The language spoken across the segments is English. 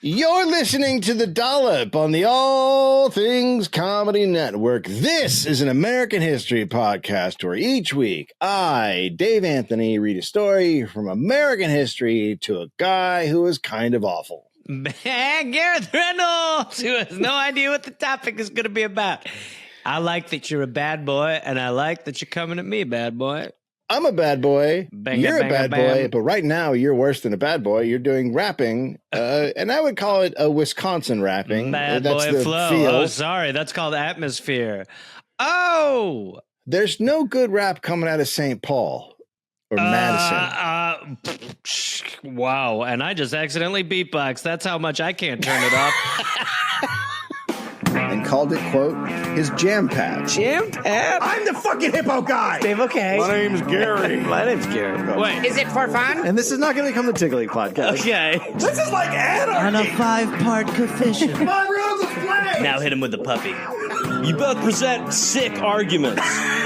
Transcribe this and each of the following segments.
You're listening to the Dollop on the All Things Comedy Network. This is an American history podcast where each week I, Dave Anthony, read a story from American history to a guy who is kind of awful. Gareth Reynolds, who has no idea what the topic is going to be about. I like that you're a bad boy, and I like that you're coming at me, bad boy. I'm a bad boy. You're a bad boy, but right now you're worse than a bad boy. You're doing rapping, and I would call it a Wisconsin rapping. Bad That's boy the flow. feel. Oh, sorry. That's called atmosphere. Oh! There's no good rap coming out of St. Paul or Madison. Wow. And I just accidentally beatboxed. That's how much I can't turn it off. And called it, quote, his jam pad. Jam pad? I'm the fucking hippo guy. Dave, okay. My name's Gary. My name's Gary. Wait. Is it for fun? And this is not going to become the Tiggly podcast. Okay. This is like anarchy. On a 5-part coefficient. My rules of play. Now hit him with the puppy. You both present sick arguments.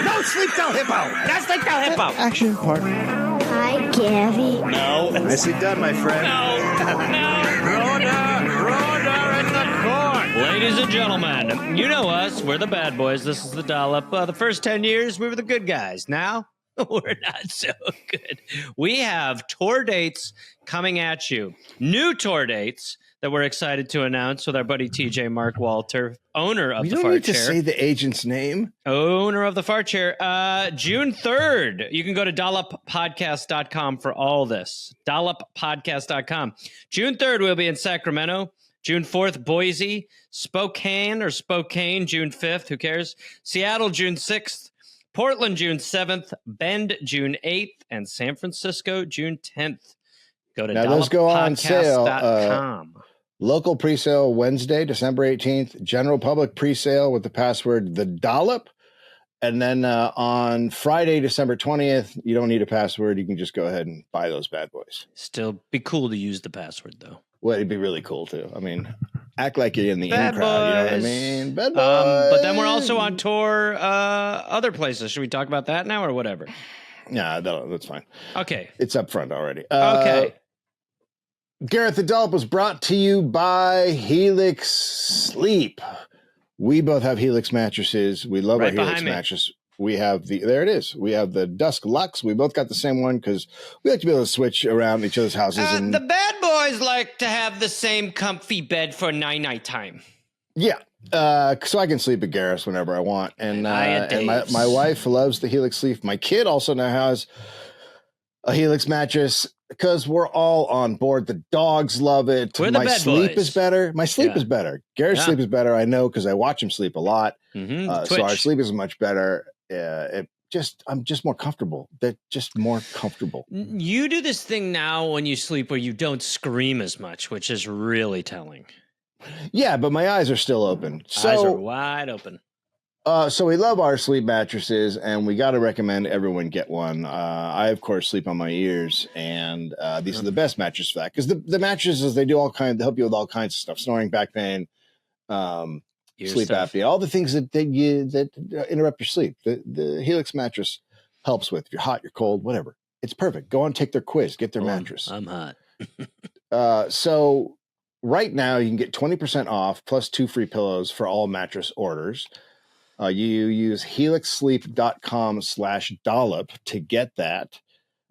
No sleep till hippo. That's like the hippo. Action part. Hi, Gary. No. Nicely done, my friend. Ladies and gentlemen, you know us. We're the bad boys. This is the Dollop. The first 10 years, we were the good guys. Now, we're not so good. We have tour dates coming at you. New tour dates that we're excited to announce with our buddy TJ Mark Walter, owner of We the don't Fart need to Chair. say the agent's name. Owner of the Fart Chair. June 3rd. You can go to dolloppodcast.com for all this. Dolloppodcast.com. June 3rd, we'll be in Sacramento. June 4th, Boise. Spokane, June 5th. Who cares? Seattle, June 6th. Portland, June 7th. Bend, June 8th. And San Francisco, June 10th. Go to Now, those go on sale. dolloppodcast.com. Local pre-sale Wednesday, December 18th. General public pre-sale with the password The Dollop. And then on Friday, December 20th, you don't need a password. You can just go ahead and buy those bad boys. Still be cool to use the password, though. Well, it'd be really cool, too. I mean, act like you're in the Bad in crowd. You know what I boys. mean? Bad boys. But then we're also on tour other places. Should we talk about that now or whatever? Nah, that's fine. Okay. It's up front already. Okay. Gareth the Dollop was brought to you by Helix Sleep. We both have Helix mattresses. We love Right our Helix behind me. mattress. We have there it is. We have the Dusk Lux. We both got the same one because we like to be able to switch around each other's houses. And The bad boys like to have the same comfy bed for night time. yeah, so I can sleep at Gareth's whenever I want. And at and Dave's. my wife loves the Helix Sleep. My kid also now has a Helix mattress because we're all on board. The dogs love it. We're the My bad sleep boys. is better. My sleep Yeah. is better. Gareth's Yeah. sleep is better. I know because I watch him sleep a lot. Mm-hmm. So our sleep is much better. I'm just more comfortable. They're just more comfortable. You do this thing now when you sleep where you don't scream as much, which is really telling. Yeah, but my eyes are still open. Eyes are So, wide open. so we love our sleep mattresses, and we got to recommend everyone get one. I, of course, sleep on my ears, and these are the best mattresses for that because the mattresses they do they help you with all kinds of stuff: snoring, back pain, Ear sleep stuff. apnea, all the things that interrupt your sleep. The Helix mattress helps with. If you're hot, you're cold, whatever. It's perfect. Go on, take their quiz, get their mattress. I'm hot. So right now you can get 20% off plus 2 free pillows for all mattress orders. You use helixsleep.com/dollop to get that.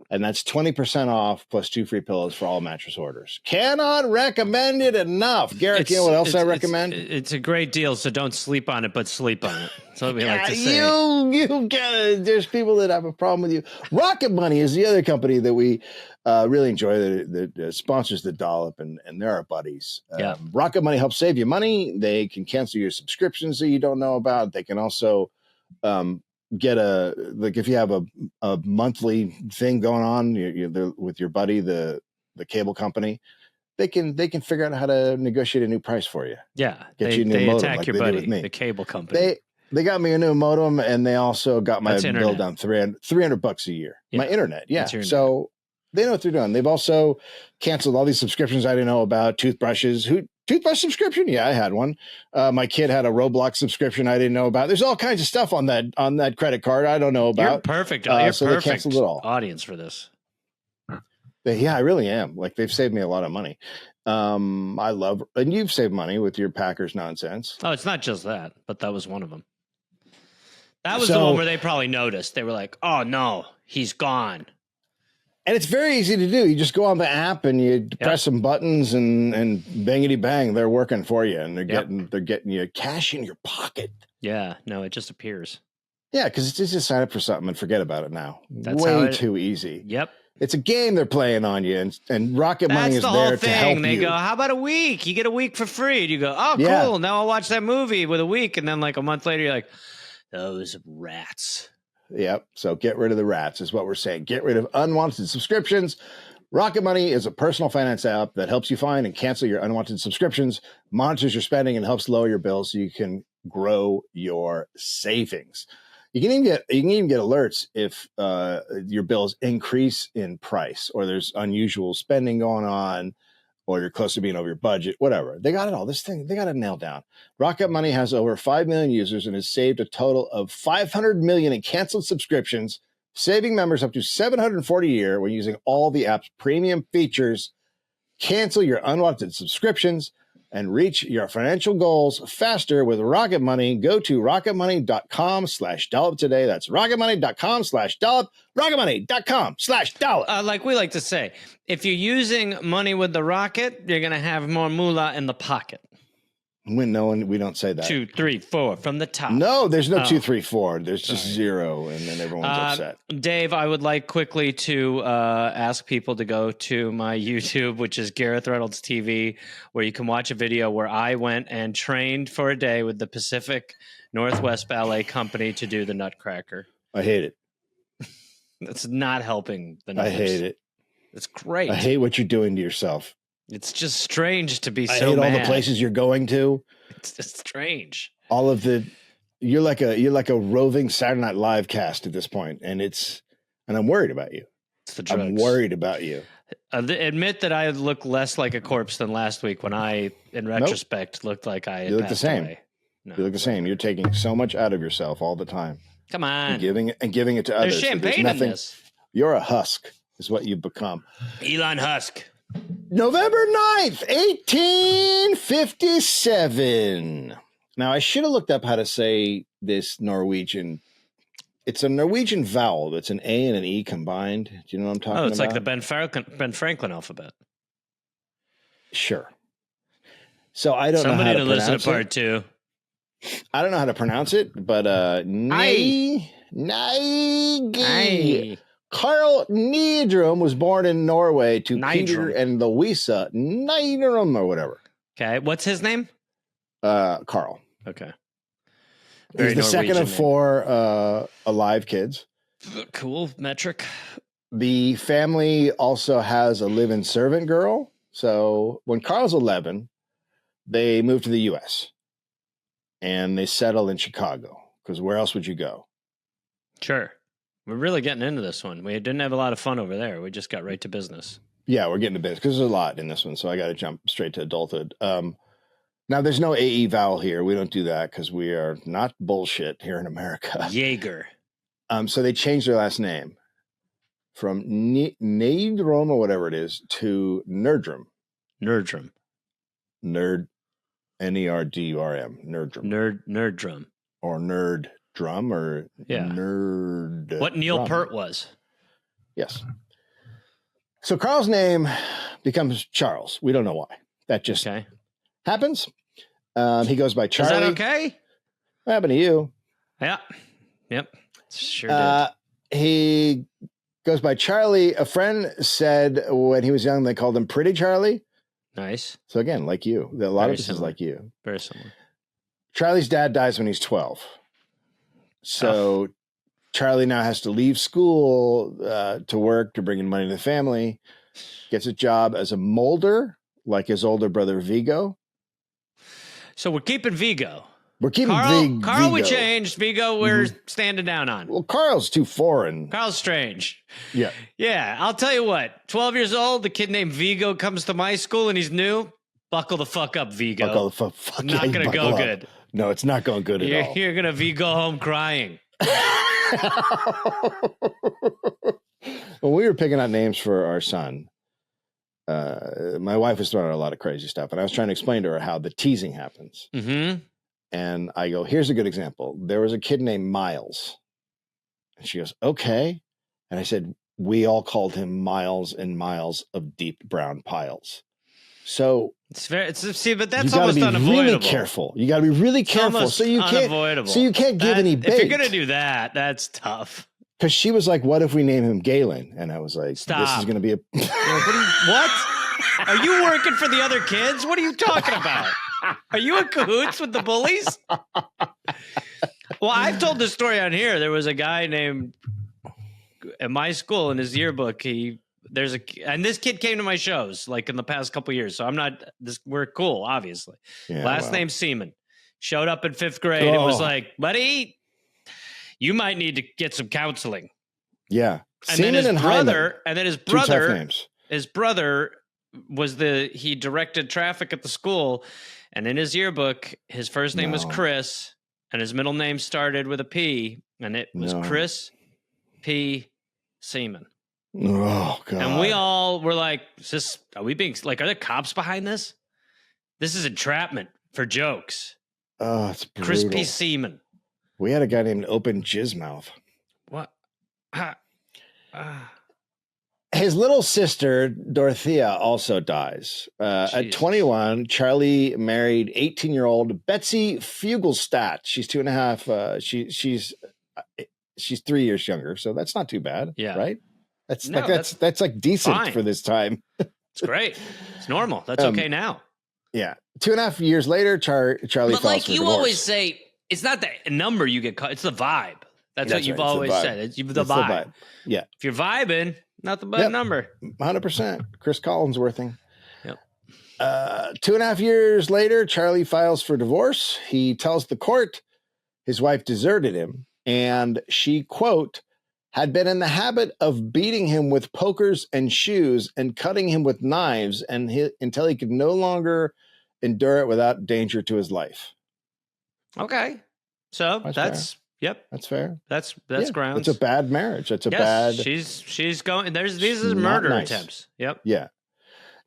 And that's 20% off plus 2 free pillows for all mattress orders. Cannot recommend it enough. Garrett, you know what else I recommend? It's a great deal, so don't sleep on it, but sleep on it. That's what we like to say. You get it. There's people that have a problem with you. Rocket Money is the other company that we really enjoy that sponsors the Dollop, and they're our buddies. Yeah. Rocket Money helps save you money. They can cancel your subscriptions that you don't know about. They can also get if you have a monthly thing going on with your buddy, the cable company, they can figure out how to negotiate a new price for you. Yeah, Get they, you a new they modem attack like your they did buddy, with me. the cable company. They got me a new modem, and they also got my That's bill internet. down $300 a year. Yeah. My internet, yeah. That's your internet. So they know what they're doing. They've also canceled all these subscriptions I didn't know about. Toothbrushes, toothbrush subscription? Yeah, I had one. My kid had a Roblox subscription I didn't know about. There's all kinds of stuff on that credit card I don't know about. You're perfect. You're so they perfect canceled it all. audience for this. Yeah, I really am. Like they've saved me a lot of money. I love, and you've saved money with your Packers nonsense. Oh, it's not just that, but that was one of them. That was the one where they probably noticed. They were like, "Oh no, he's gone." And it's very easy to do. You just go on the app and you press some buttons and bangity bang, they're working for you, and they're getting you cash in your pocket. Yeah, no, it just appears. Yeah, because it's just to sign up for something and forget about it now. That's way too easy. Yep. It's a game they're playing on you, and Rocket Money is there to help you. They go, "How about a week? You get a week for free." And you go, "Oh, cool. Now I'll watch that movie with a week." And then like a month later, you're like, "Those rats." Yep. So get rid of the rats is what we're saying. Get rid of unwanted subscriptions. Rocket Money is a personal finance app that helps you find and cancel your unwanted subscriptions, monitors your spending, and helps lower your bills so you can grow your savings. You can even get alerts if your bills increase in price, or there's unusual spending going on, or you're close to being over your budget, whatever. They got it all. This thing, they got it nailed down. Rocket Money has over 5 million users and has saved a total of 500 million in canceled subscriptions, saving members up to $740 a year when using all the app's premium features. Cancel your unwanted subscriptions and reach your financial goals faster with Rocket Money. Go to rocketmoney.com/dollop today. That's rocketmoney.com/dollop. rocketmoney.com/dollop. Like we like to say, if you're using money with the rocket, you're going to have more moolah in the pocket. We don't say that. 2, 3, 4 from the top. No, there's no 2, 3, 4. There's just 0, and then everyone's upset. Dave, I would like quickly to ask people to go to my YouTube, which is Gareth Reynolds TV, where you can watch a video where I went and trained for a day with the Pacific Northwest Ballet Company to do the Nutcracker. I hate it. That's not helping the numbers. I hate it. It's great. I hate what you're doing to yourself. It's just strange to be I so hate mad. all the places you're going to. It's just strange. All of you're like a roving Saturday Night Live cast at this point, and I'm worried about you. It's the drugs. I'm worried about you. Admit that I look less like a corpse than last week when I, in retrospect, looked like I had You look the same. away. No. You look the same. You're taking so much out of yourself all the time. Come on. And giving it to There's others. champagne in this. You're a husk is what you've become. Elon Husk. November 9th, 1857. Now, I should have looked up how to say this Norwegian. It's a Norwegian vowel. It's an A and an E combined. Do you know what I'm talking about? Oh, it's like the Ben Franklin alphabet. Sure. So I don't know how to pronounce it. Somebody to listen to part 2. I don't know how to pronounce it, but Neigi. Carl Nidrum was born in Norway to Peter and Louisa Nidrum or whatever. Okay, what's his name? Carl. Okay. He's the second of 4 alive kids. Cool metric. The family also has a live-in servant girl. So when Carl's 11, they move to the U.S. and they settle in Chicago, because where else would you go? Sure. We're really getting into this one. We didn't have a lot of fun over there. We just got right to business. Yeah, we're getting to business because there's a lot in this one. So I got to jump straight to adulthood. Now, there's no AE vowel here. We don't do that because we are not bullshit here in America. Jaeger. So they changed their last name from Nerdrum or whatever it is to Nerdrum. Nerdrum. Nerd. Nerdrum. Nerdrum. Nerdrum. Or Nerd Drum or Nerd. What Neil Drum. Peart was. Yes. So Carl's name becomes Charles. We don't know why. That just happens. He goes by Charlie. Is that okay? What happened to you? Yeah. Yep. Sure did. He goes by Charlie. A friend said when he was young, they called him Pretty Charlie. Nice. So again, like you. A lot of this is like you. Very similar. Charlie's dad dies when he's 12. So Charlie now has to leave school to work to bring in money to the family. Gets a job as a molder, like his older brother Vigo. So we're keeping Vigo. We're keeping Carl, Vigo. we changed. Vigo, we're standing down on. Well, Carl's too foreign. Carl's strange. Yeah. Yeah, I'll tell you what. 12 years old, the kid named Vigo comes to my school and he's new. Buckle the fuck up, Vigo. Buckle the fuck Not going to go good. No, it's not going good at all. You're going to Vigo home crying. When we were picking out names for our son, my wife was throwing out a lot of crazy stuff, and I was trying to explain to her how the teasing happens. Mm-hmm. And I go, here's a good example. There was a kid named Miles. And she goes, okay. And I said, we all called him miles and miles of deep brown piles. So see, but that's you gotta almost be unavoidable. really careful. You got to be really careful. So you unavoidable. can't give any bait. If you're gonna do that, that's tough. Because she was like, what if we name him Galen? And I was like, Stop. This is going to be a... What? Are you working for the other kids? What are you talking about? Are you in cahoots with the bullies? Well, I've told this story on here. There was a guy named at my school in his yearbook. And this kid came to my shows like in the past couple of years. So we're cool, obviously. Yeah, Last name Seaman. Showed up in 5th grade and was like, buddy, you might need to get some counseling. Yeah. And Seaman then his brother, names. His brother he directed traffic at the school. And in his yearbook, his first name was Chris and his middle name started with a P, and it was Chris P. Seaman. Oh, God. And we all were like, are there cops behind this? This is entrapment for jokes. Oh, it's brutal. Chris P. Seaman. We had a guy named Open Jizzmouth. What? His little sister, Dorothea, also dies. At 21, Charlie married 18-year-old Betsy Fugelstadt. She's 2.5. She's 3 years younger, so that's not too bad. Yeah. Right? That's like decent fine. for this time. It's great. It's normal. That's okay now. Yeah. 2.5 years later, Charlie But files for you divorce. always say, it's not the number you get caught. It's the vibe. That's what you've right. always said. It's the vibe. Yeah. If you're vibing, nothing but a number. 100%. Chris Collinsworthing. Yep. 2.5 years later, Charlie files for divorce. He tells the court his wife deserted him, and she, quote, had been in the habit of beating him with pokers and shoes and cutting him with knives until he could no longer endure it without danger to his life. Okay. So that's fair. Yep. That's fair. That's grounds. It's a bad marriage. It's a bad. She's going. These are murder attempts. Yep. Yeah.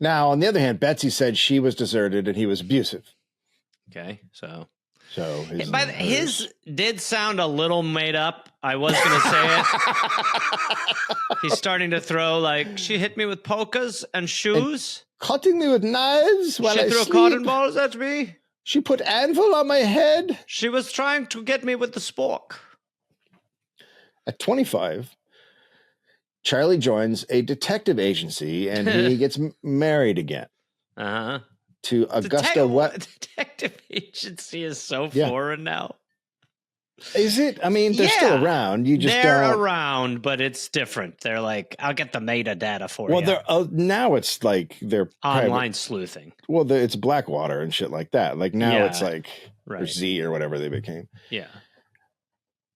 Now, on the other hand, Betsy said she was deserted and he was abusive. Okay. So his did sound a little made up. I was going to say it. He's starting to throw like, she hit me with polkas and shoes. And cutting me with knives while she I threw sleep. cotton balls at me. She put anvil on my head. She was trying to get me with the spork. At 25, Charlie joins a detective agency and he gets married again. Uh-huh. To Augusta Detective agency is so foreign now. Is it? I mean, they're still around. They're around, but it's different. They're like, I'll get the metadata for you. Well, now it's like they're online sleuthing. Well, it's Blackwater and shit like that. Like now it's like or Z or whatever they became. Yeah.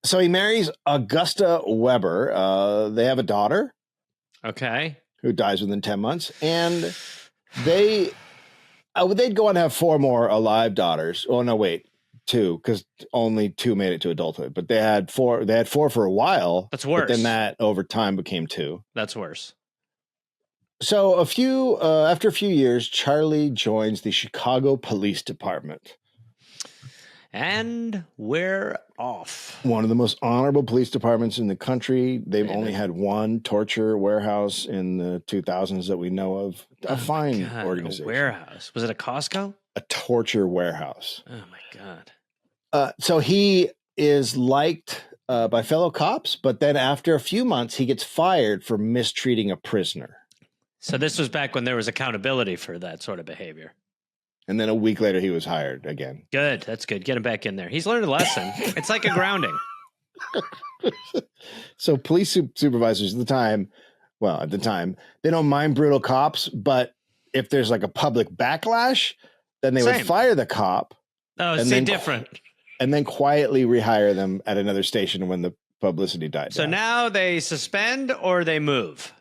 So he marries Augusta Weber. They have a daughter. Okay. Who dies within 10 months, and they'd go on to have 4 more alive daughters. Oh no, wait. 2, because only 2 made it to adulthood, but they had 4 for a while. That's worse. But then that over time became 2. That's worse. So after a few years, Charlie joins the Chicago Police Department. And we're off. One of the most honorable police departments in the country. They've only had one torture warehouse in the 2000s that we know of. A fine organization. A warehouse. Was it a Costco? A torture warehouse. Oh, my God. So he is liked by fellow cops, but then after a few months, he gets fired for mistreating a prisoner. So this was back when there was accountability for that sort of behavior. And then a week later, he was hired again. Good. That's good. Get him back in there. He's learned a lesson. It's like a grounding. So police supervisors at the time, they don't mind brutal cops, but if there's like a public backlash, then they would fire the cop. Oh, see, different. And then quietly rehire them at another station when the publicity died down. So now they suspend or they move?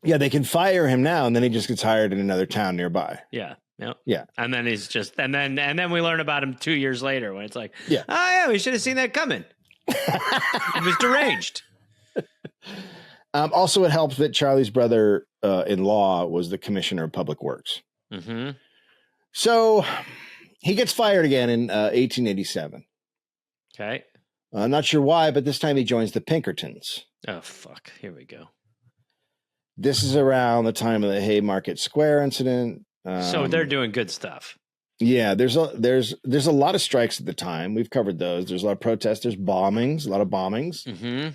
Yeah, they can fire him now, and then he just gets hired in another town nearby. Yeah. Yep. Yeah. And then he's just, and then we learn about him 2 years later when it's like, yeah, oh yeah, we should have seen that coming. He was deranged. Also, it helped that Charlie's brother-in-law was the commissioner of public works. Mm-hmm. So he gets fired again in 1887. Okay. I'm not sure why, but this time he joins the Pinkertons. Oh, fuck. Here we go. This is around the time of the Haymarket Square incident. So they're doing good stuff. Yeah, there's a lot of strikes at the time. We've covered those. There's a lot of protests. There's bombings, a lot of bombings. Mm-hmm.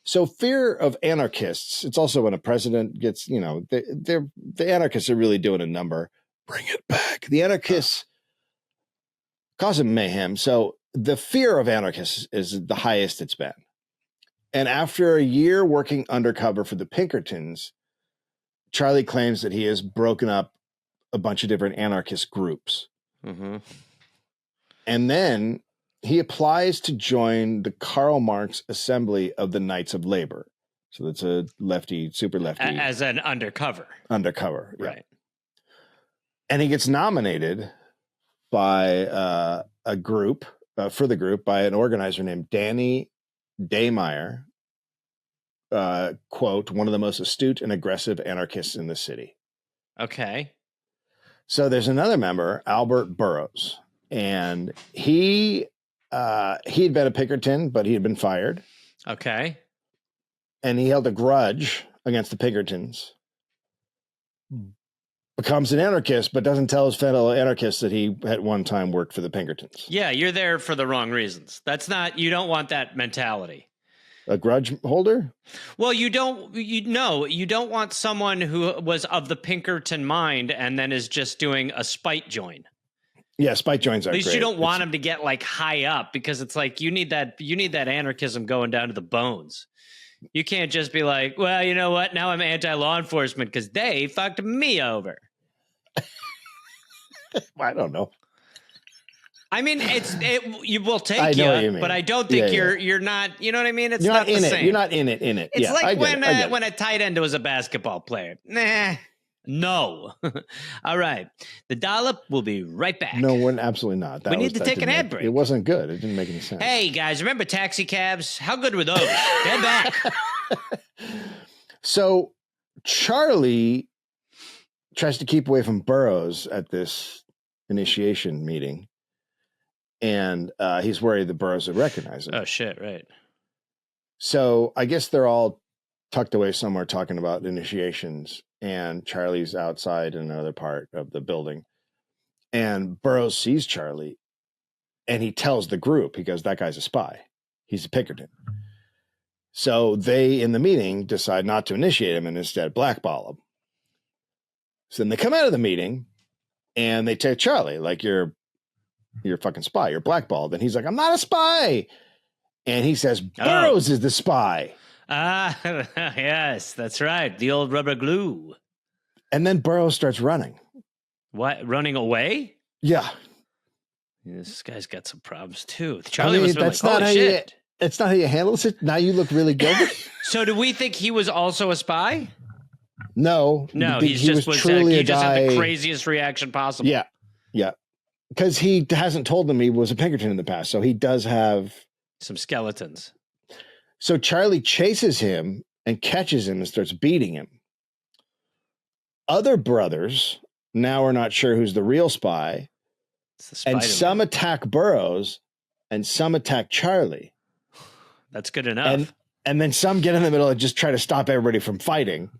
So fear of anarchists. It's also when a president gets, the anarchists are really doing a number. Bring it back. The anarchists causing mayhem. So the fear of anarchists is the highest it's been. And after a year working undercover for the Pinkertons, Charlie claims that he has broken up a bunch of different anarchist groups. Mm-hmm. And then he applies to join the Karl Marx Assembly of the Knights of Labor. So that's a lefty, super lefty. As an undercover. Undercover, yeah. Right. And he gets nominated by a group, for the group, by an organizer named Danny Daymeyer, quote, one of the most astute and aggressive anarchists in the city. Okay. So there's another member, Albert Burroughs, and he'd been a Pinkerton, but he had been fired. Okay. And he held a grudge against the Pinkertons. Becomes an anarchist, but doesn't tell his fellow anarchists that he at one time worked for the Pinkertons. Yeah, you're there for the wrong reasons. You don't want that mentality. A grudge holder? Well, you don't want someone who was of the Pinkerton mind and then is just doing a spite join. Yeah, spite joins are At least great. you don't want him to get like high up, because it's like you need that anarchism going down to the bones. You can't just be like, well, you know what? Now I'm anti-law enforcement because they fucked me over. I don't know. I mean, you will take I know what you mean. but I don't think you're not. You know what I mean? It's You're not the in it. same. You're not in it. It's like when a a tight end was a basketball player. Nah, no. All right, the Dollop will be right back. No, we're absolutely not. We need to take an ad break. It wasn't good. It didn't make any sense. Hey guys, remember taxi cabs? How good were those? They're back. So Charlie tries to keep away from Burroughs at this initiation meeting. And he's worried that Burroughs would recognize him. Oh, shit, right. So I guess they're all tucked away somewhere talking about initiations. And Charlie's outside in another part of the building. And Burroughs sees Charlie. And he tells the group, he goes, that guy's a spy. He's a Pinkerton. So they, in the meeting, decide not to initiate him and instead blackball him. So then they come out of the meeting. And they tell Charlie, like, you're a fucking spy. You're blackballed. And he's like, I'm not a spy. And he says, Burroughs is the spy. Ah, yes, that's right. The old rubber glue. And then Burroughs starts running. What? Running away? Yeah. This guy's got some problems too. Charlie was that's like, not holy shit. That's not how you handle it. Now you look really good. So do we think he was also a spy? No. He just had the craziest reaction possible. Yeah. Yeah. Because he hasn't told them he was a Pinkerton in the past. So he does have some skeletons. So Charlie chases him and catches him and starts beating him. Other brothers now are not sure who's the real spy. And some attack Burroughs and some attack Charlie. That's good enough. And then some get in the middle and just try to stop everybody from fighting.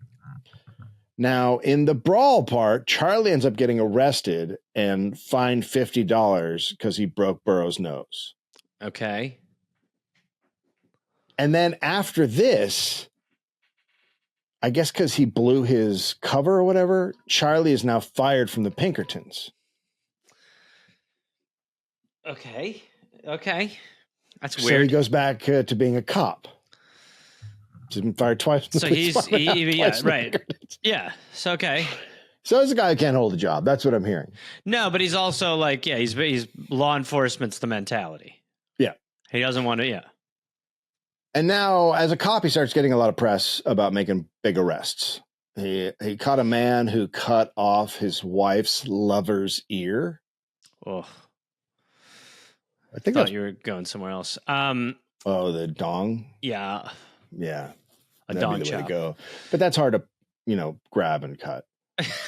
Now, in the brawl part, Charlie ends up getting arrested and fined $50 because he broke Burroughs' nose. Okay. And then after this, I guess because he blew his cover or whatever, Charlie is now fired from the Pinkertons. Okay. That's weird. So he goes back to being a cop. He's been fired twice. So right. Yeah. So, okay. So he's a guy who can't hold a job. That's what I'm hearing. No, but he's also like, he's law enforcement's the mentality. Yeah. He doesn't want to, And now, as a cop, he starts getting a lot of press about making big arrests. He caught a man who cut off his wife's lover's ear. Oh. I think thought you were going somewhere else. The dong? Yeah. Yeah. a That'd dong be the way to chop. go. But that's hard to, grab and cut.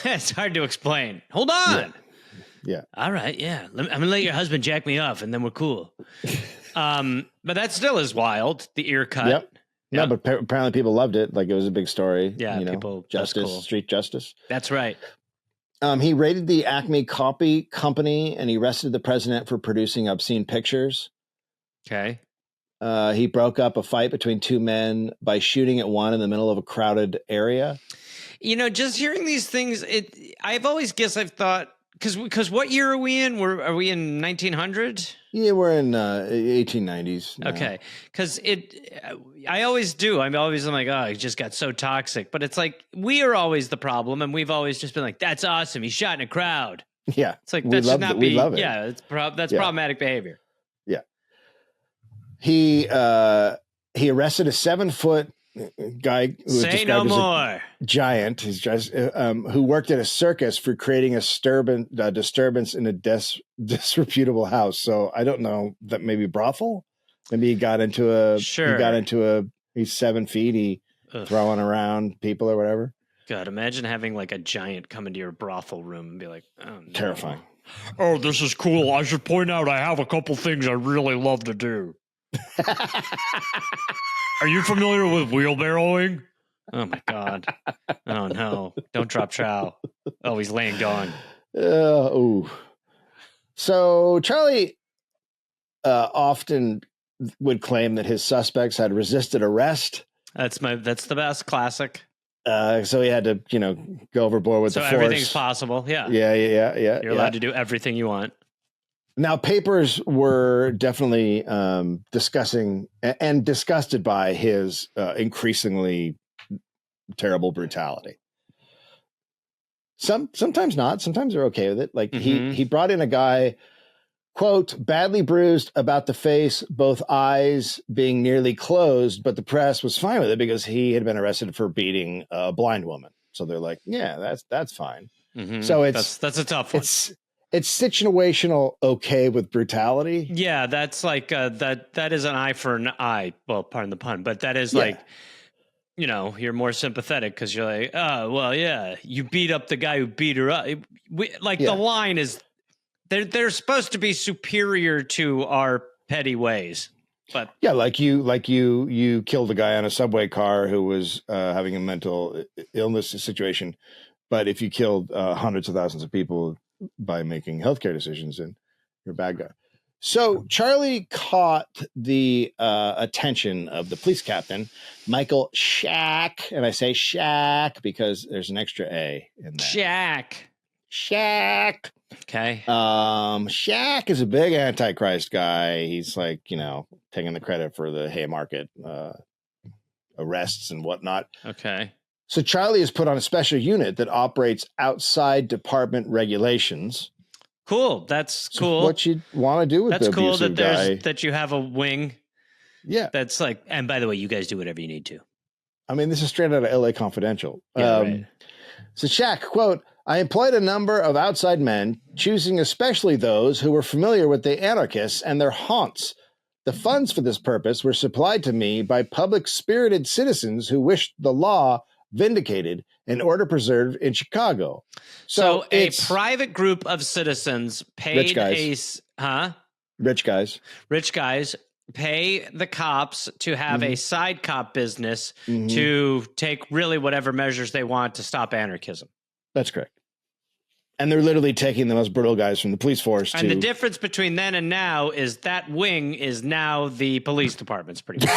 It's hard to explain. Hold on. Yeah. All right. Yeah. I'm going to let your husband jack me off and then we're cool. But that still is wild. The ear cut. Yep. No, but apparently people loved it. Like it was a big story. Yeah. People. Justice, Cool. street justice. That's right. He raided the Acme Copy Company and he arrested the president for producing obscene pictures. Okay. He broke up a fight between two men by shooting at one in the middle of a crowded area. Just hearing these things, I've always guessed, I've thought, because what year are we in? Are we in 1900? Yeah, we're in 1890s. now. Okay. Because I always do. I'm like, oh, it just got so toxic. But it's like, we are always the problem. And we've always just been like, that's awesome. He shot in a crowd. Yeah. It's like, we that should love not it. be. We love it. Yeah. That's problematic behavior. Yeah. He arrested a 7-foot guy who was Say no described as more. a giant. He's just who worked at a circus for creating a disturbance in a disreputable house. So I don't know, that maybe brothel. Maybe he got into a. Sure. He got into He's 7 feet. He throwing around people or whatever. God, imagine having like a giant come into your brothel room and be like, oh, no. Terrifying. Oh, this is cool. I should point out I have a couple things I really love to do. Are you familiar with wheelbarrowing? Oh my God. Oh no. Don't drop chow. Oh, he's laying gone. Ooh. So Charlie often would claim that his suspects had resisted arrest. That's the best classic. So he had to, go overboard with the force. So everything's possible. Yeah. Yeah. You're allowed to do everything you want. Now, papers were definitely discussing and disgusted by his increasingly terrible brutality. Sometimes not. Sometimes they're okay with it. Like he brought in a guy, quote, badly bruised about the face, both eyes being nearly closed, but the press was fine with it because he had been arrested for beating a blind woman. So they're like, yeah, that's fine. Mm-hmm. So that's a tough one. It's situational okay with brutality. Yeah, that's like that is an eye for an eye. Well, pardon the pun, but that is like, you're more sympathetic because you're like, oh, well, yeah, you beat up the guy who beat her up. The line is they're supposed to be superior to our petty ways. But yeah, like you killed a guy on a subway car who was having a mental illness situation. But if you killed hundreds of thousands of people by making healthcare decisions, and you're a bad guy. So Charlie caught the attention of the police captain, Michael Shack. And I say Shack because there's an extra A in there. Shack. Okay. Shack is a big Antichrist guy. He's like, taking the credit for the Haymarket arrests and whatnot. Okay. So Charlie is put on a special unit that operates outside department regulations. Cool. That's cool. So what you want to do with that's the cool abusive that guy. that you have a wing. Yeah. That's like, and by the way, you guys do whatever you need to. I mean, this is straight out of LA Confidential. Yeah, right. So Shack, quote, I employed a number of outside men, choosing especially those who were familiar with the anarchists and their haunts. The funds for this purpose were supplied to me by public-spirited citizens who wished the law vindicated and order preserved in Chicago. So a private group of citizens paid rich guys pay the cops to have a side cop business to take really whatever measures they want to stop anarchism. That's correct. And they're literally taking the most brutal guys from the police force. And the difference between then and now is that wing is now the police department's pretty much.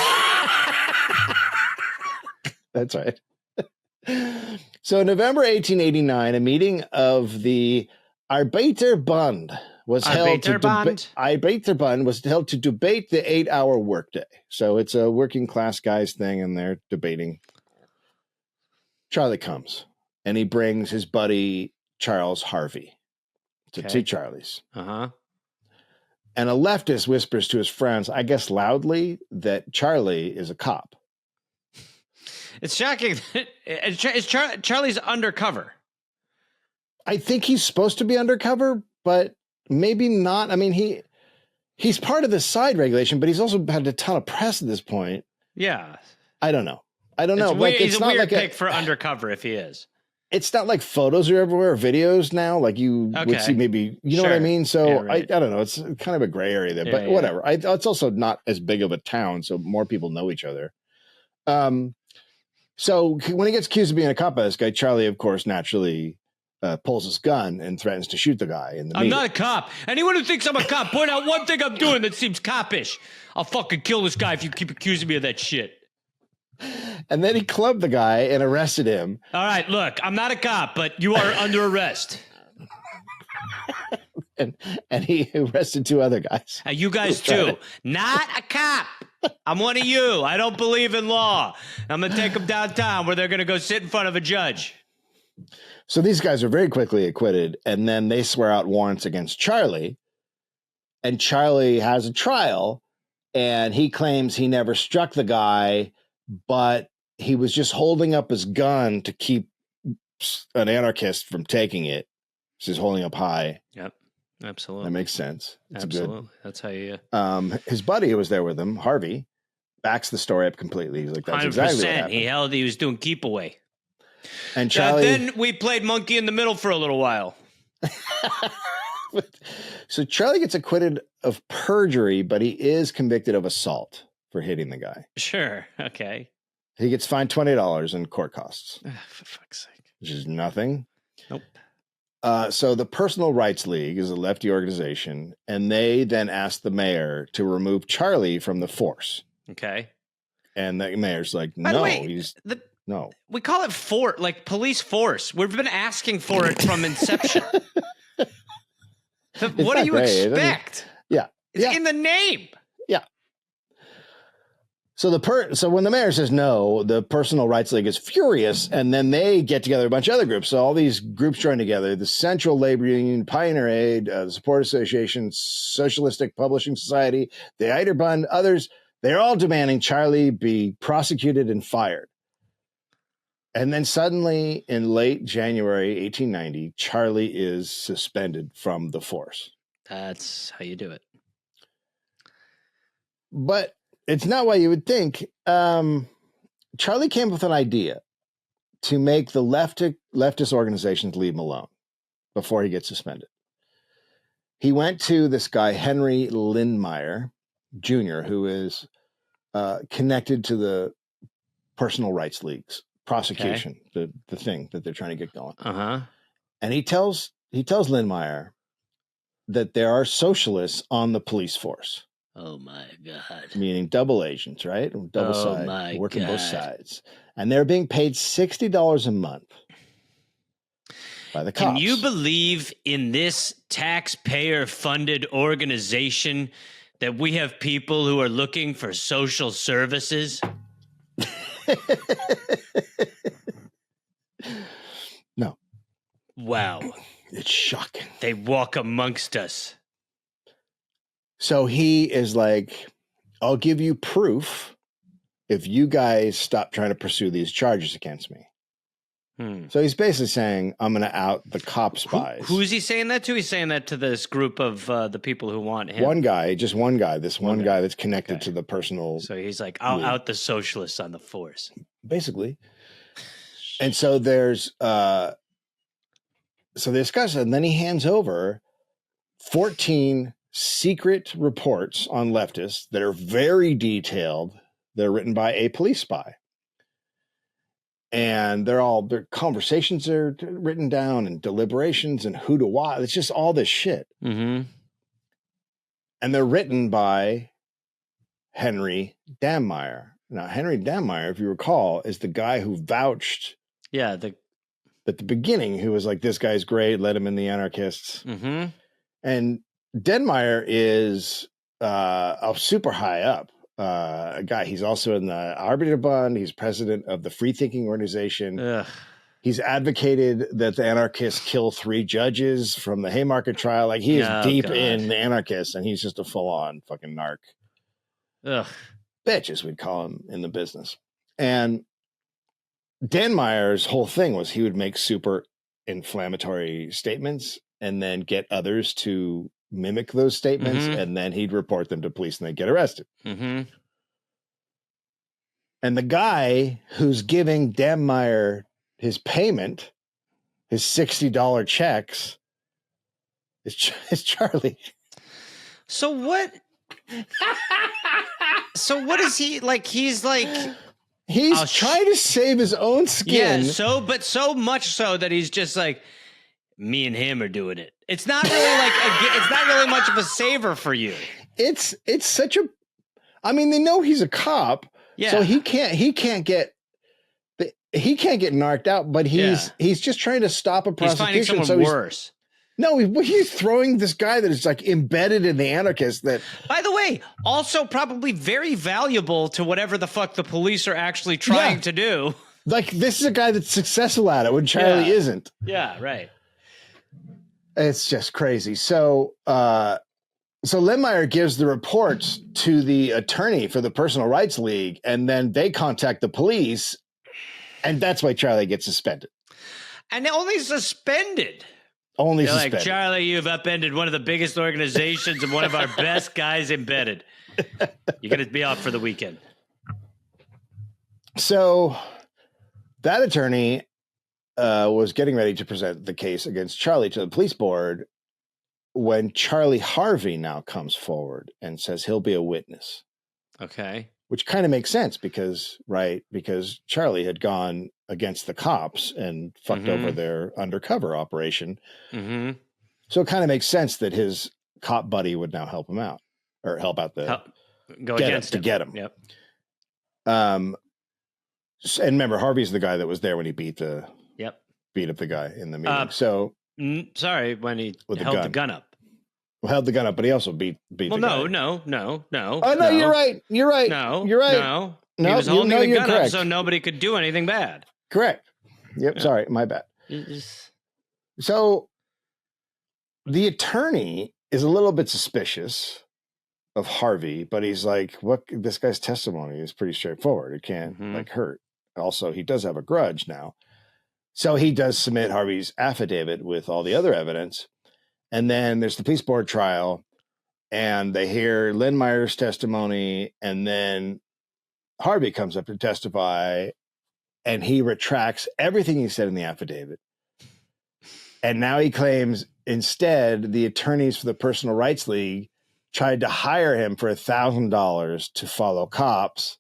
That's right. So in November 1889, a meeting of the Arbeiterbund was held to debate the 8-hour workday. So it's a working class guys thing, and they're debating. Charlie comes, and he brings his buddy Charles Harvey to two Charlies. Uh-huh. And a leftist whispers to his friends, I guess loudly, that Charlie is a cop. It's shocking. Charlie's undercover. I think he's supposed to be undercover, but maybe not. I mean, he's part of the side regulation, but he's also had a ton of press at this point. Yeah. I don't know. I don't know. Weird, he's a not weird like pick for undercover if he is. It's not like photos are everywhere, or videos now. Like you would see maybe, you know what I Sure. mean? So Yeah, right. I don't know. It's kind of a gray area there, but whatever. It's also not as big of a town, so more people know each other. So when he gets accused of being a cop by this guy, Charlie, of course, naturally pulls his gun and threatens to shoot the guy in the I'm meeting. not a cop. Anyone who thinks I'm a cop, point out one thing I'm doing that seems copish. I'll fucking kill this guy if you keep accusing me of that shit. And then he clubbed the guy and arrested him. All right, look, I'm not a cop, but you are under arrest. and he arrested 2 other guys. You guys too. Not a cop. I'm one of you. I don't believe in law. I'm going to take them downtown where they're going to go sit in front of a judge. So these guys are very quickly acquitted, and then they swear out warrants against Charlie. And Charlie has a trial, and he claims he never struck the guy, but he was just holding up his gun to keep an anarchist from taking it. So he's holding up high. Yep, absolutely. That makes sense. It's absolutely. Good. That's how you... His buddy who was there with him, Harvey, backs the story up completely. He's like, that's 100%. exactly what happened. He was doing keep away. And Charlie... then we played monkey in the middle for a little while. So Charlie gets acquitted of perjury, but he is convicted of assault for hitting the guy. Sure. Okay. He gets fined $20 in court costs. For fuck's sake. Which is nothing. Nope. So the Personal Rights League is a lefty organization, and they then asked the mayor to remove Charlie from the force. Okay. And the mayor's like, By the no, way, no. We call it like police force. We've been asking for it from inception. What do you expect? Yeah. It's in the name. Yeah. So so when the mayor says no, the Personal Rights League is furious, and then they get together a bunch of other groups. So all these groups join together: the Central Labor Union, Pioneer Aid, the Support Association, Socialistic Publishing Society, the Eiterbund, others. They're all demanding Charlie be prosecuted and fired. And then suddenly, in late January 1890, Charlie is suspended from the force. That's how you do it. But it's not what you would think. Charlie came up with an idea to make the leftist organizations leave him alone before he gets suspended. He went to this guy, Henry Lindmeyer Jr., who is connected to the Personal Rights League's prosecution, the thing that they're trying to get going. Uh-huh. And he tells Lindmeyer that there are socialists on the police force. Oh my God. Meaning double agents, right? Double side, working both sides. And they're being paid $60 a month by the cops. Can you believe in this taxpayer-funded organization that we have people who are looking for social services? No. Wow. It's shocking. They walk amongst us. So he is like, I'll give you proof if you guys stop trying to pursue these charges against me. So he's basically saying, I'm going to out the cop spies. Who is he saying that to? He's saying that to this group of the people who want him. One guy, this one guy that's connected to the personal. So he's like, I'll out the socialists on the force. Basically. And so there's, so they discuss it, and then he hands over 14 secret reports on leftists that are very detailed. They're written by a police spy. And their conversations are written down, and deliberations, and who to why. It's just all this shit. Mm-hmm. And they're written by Henry Dammeier. Now, Henry Dammeier, if you recall, is the guy who vouched at the beginning, who was like, this guy's great, let him in the anarchists. Mm-hmm. And Dammeier is a super high up a guy. He's also in the Arbeiterbund. He's president of the Free Thinking Organization. Ugh. He's advocated that the anarchists kill 3 judges from the Haymarket trial. Like, he is deep in the anarchists, and he's just a full-on fucking narc. Ugh. Bitch, as we'd call him in the business. And Danmeier's whole thing was he would make super inflammatory statements and then get others to mimic those statements, and then he'd report them to police and they'd get arrested. Mm-hmm. And the guy who's giving Dammeier his payment, his $60 checks, is Charlie. So what? So what is he like? He's trying to save his own skin. Yeah. But so much so that he's just like, me and him are doing it. It's not really like it's not really much of a saver for you. It's such a. I mean, they know he's a cop, so he can't get narked out. But he's just trying to stop a prosecution. He's finding someone worse. No, he's throwing this guy that is like embedded in the anarchist. That, by the way, also probably very valuable to whatever the fuck the police are actually trying to do. Like, this is a guy that's successful at it when Charlie isn't. Yeah, right. It's just crazy. So Lindmeier gives the reports to the attorney for the Personal Rights League, and then they contact the police, and that's why Charlie gets suspended. And only suspended. Only They're suspended. Like, Charlie, you've upended one of the biggest organizations and one of our best guys embedded. You're going to be off for the weekend. So that attorney was getting ready to present the case against Charlie to the police board when Charlie Harvey now comes forward and says he'll be a witness. Okay. Which kind of makes sense because Charlie had gone against the cops and fucked over their undercover operation. Mm-hmm. So it kind of makes sense that his cop buddy would now help him out, or help out get him. Yep. And remember, Harvey's the guy that was there when he beat up the guy in the meeting. When he held the gun up. Well, held the gun up, but he also beat the guy. No. Oh, no, you're right. You're right. No, you're right. No, he was holding the gun up so nobody could do anything bad. Correct. Yep. Yeah. Sorry, my bad. So the attorney is a little bit suspicious of Harvey, but he's like, "What? This guy's testimony is pretty straightforward. It can't hurt." Also, he does have a grudge now, so he does submit Harvey's affidavit with all the other evidence. And then there's the police board trial, and they hear Lindmeier's testimony, and then Harvey comes up to testify, and he retracts everything he said in the affidavit. And now he claims instead the attorneys for the Personal Rights League tried to hire him for $1,000 to follow cops.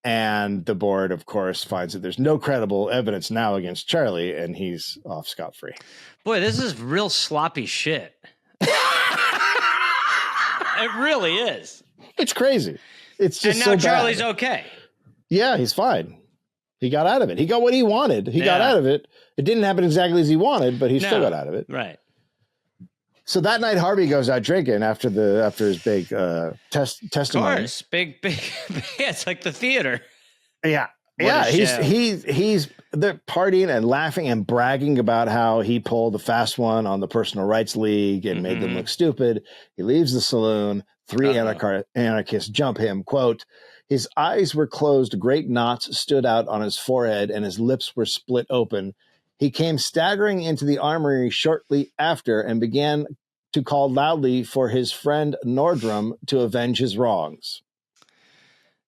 And the board, of course, finds that there's no credible evidence now against Charlie, and he's off scot-free. Boy, this is real sloppy shit. It really is. It's crazy. It's just and now so Charlie's bad. okay. Yeah, he's fine. He got out of it. He got what he wanted. He got out of it. It didn't happen exactly as he wanted, but he still got out of it. Right. So that night, Harvey goes out drinking after his big testimony. Of course, big. It's like the theater. Yeah, he's they're partying and laughing and bragging about how he pulled the fast one on the Personal Rights League and made them look stupid. He leaves the saloon. Three anarchists jump him. Quote: "His eyes were closed, great knots stood out on his forehead, and his lips were split open. He came staggering into the armory shortly after and began to call loudly for his friend Nordrum to avenge his wrongs."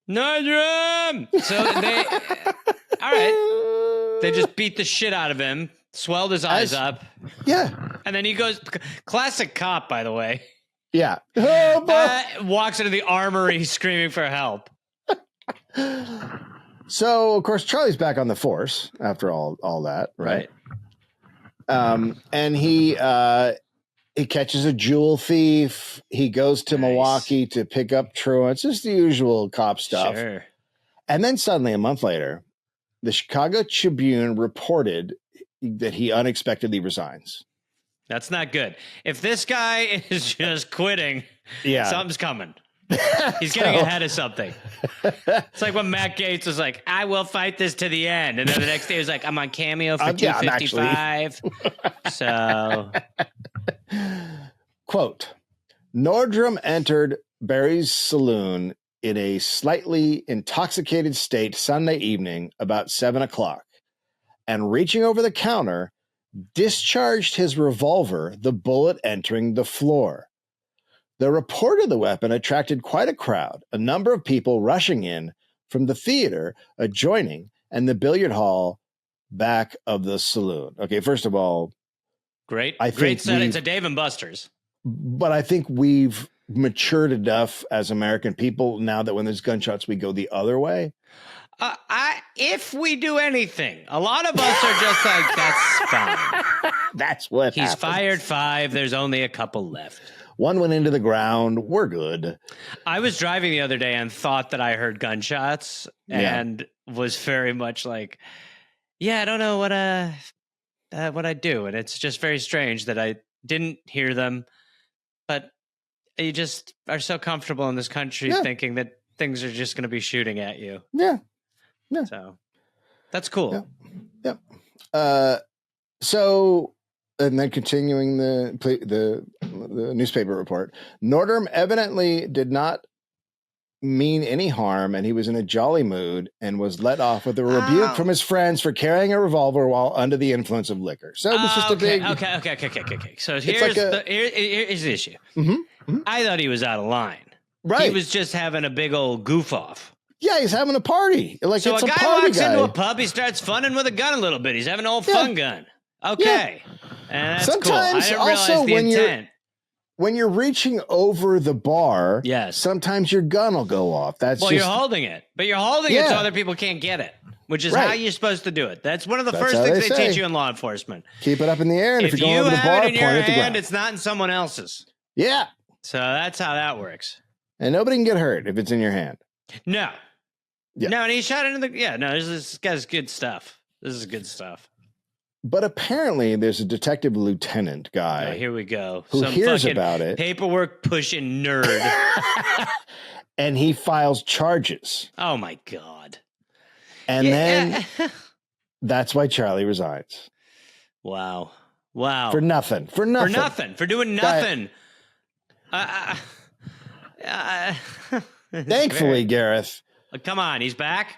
Nordrum! So all right. They just beat the shit out of him, swelled his eyes up. Yeah. And then he goes, classic cop, by the way. Yeah. Walks into the armory screaming for help. So, of course, Charlie's back on the force after all that, right? And he catches a jewel thief. He goes to Milwaukee to pick up truants. Just the usual cop stuff. Sure. And then suddenly, a month later, the Chicago Tribune reported that he unexpectedly resigns. That's not good. If this guy is just quitting, something's coming. He's getting ahead of something. It's like when Matt Gaetz was like, "I will fight this to the end," and then the next day he was like, "I'm on Cameo for $2.55." So, quote: "Nordrum entered Barry's saloon in a slightly intoxicated state Sunday evening about 7:00, and reaching over the counter, discharged his revolver, the bullet entering the floor. The report of the weapon attracted quite a crowd, a number of people rushing in, from the theater adjoining and the billiard hall back of the saloon. Okay, first of all, Great think set. It's a Dave and Buster's. but I think we've matured enough as American people now that when there's gunshots, we go the other way. If we do anything, a lot of us are just like, that's fine. That's what He's happens. fired 5. There's only a couple left. One went into the ground. We're good. I was driving the other day and thought that I heard gunshots and was very much like, yeah, I don't know what I do. And it's just very strange that I didn't hear them. But you just are so comfortable in this country thinking that things are just going to be shooting at you. Yeah. So that's cool. Yeah. So, and then continuing the newspaper report, Nordrum evidently did not mean any harm, and he was in a jolly mood and was let off with a rebuke from his friends for carrying a revolver while under the influence of liquor. So it was just a big. Okay. So here's the issue. Mm-hmm. I thought he was out of line. Right. He was just having a big old goof off. Yeah, he's having a party. Like, So it's a guy party walks into a pub, he starts funning with a gun a little bit. He's having an old fun gun. Okay. And that's Sometimes cool. I didn't realize also the intent. when you're reaching over the bar, sometimes your gun will go off. You're holding it. But you're holding it so other people can't get it, which is how you're supposed to do it. That's one of the first things they teach you in law enforcement. Keep it up in the air, and if you're going over the bar, point at the ground. It's not in someone else's. Yeah. So that's how that works. And nobody can get hurt if it's in your hand. No. Yeah. No, and he shot into the... Yeah, no, this guy's good stuff. This is good stuff. But apparently there's a detective lieutenant guy. Oh, here we go. Who Some hears fucking about it. Paperwork pushing nerd. And he files charges. Oh, my God. And then that's why Charlie resigns. Wow. For nothing. For doing nothing. Thankfully, Gareth. Come on, he's back?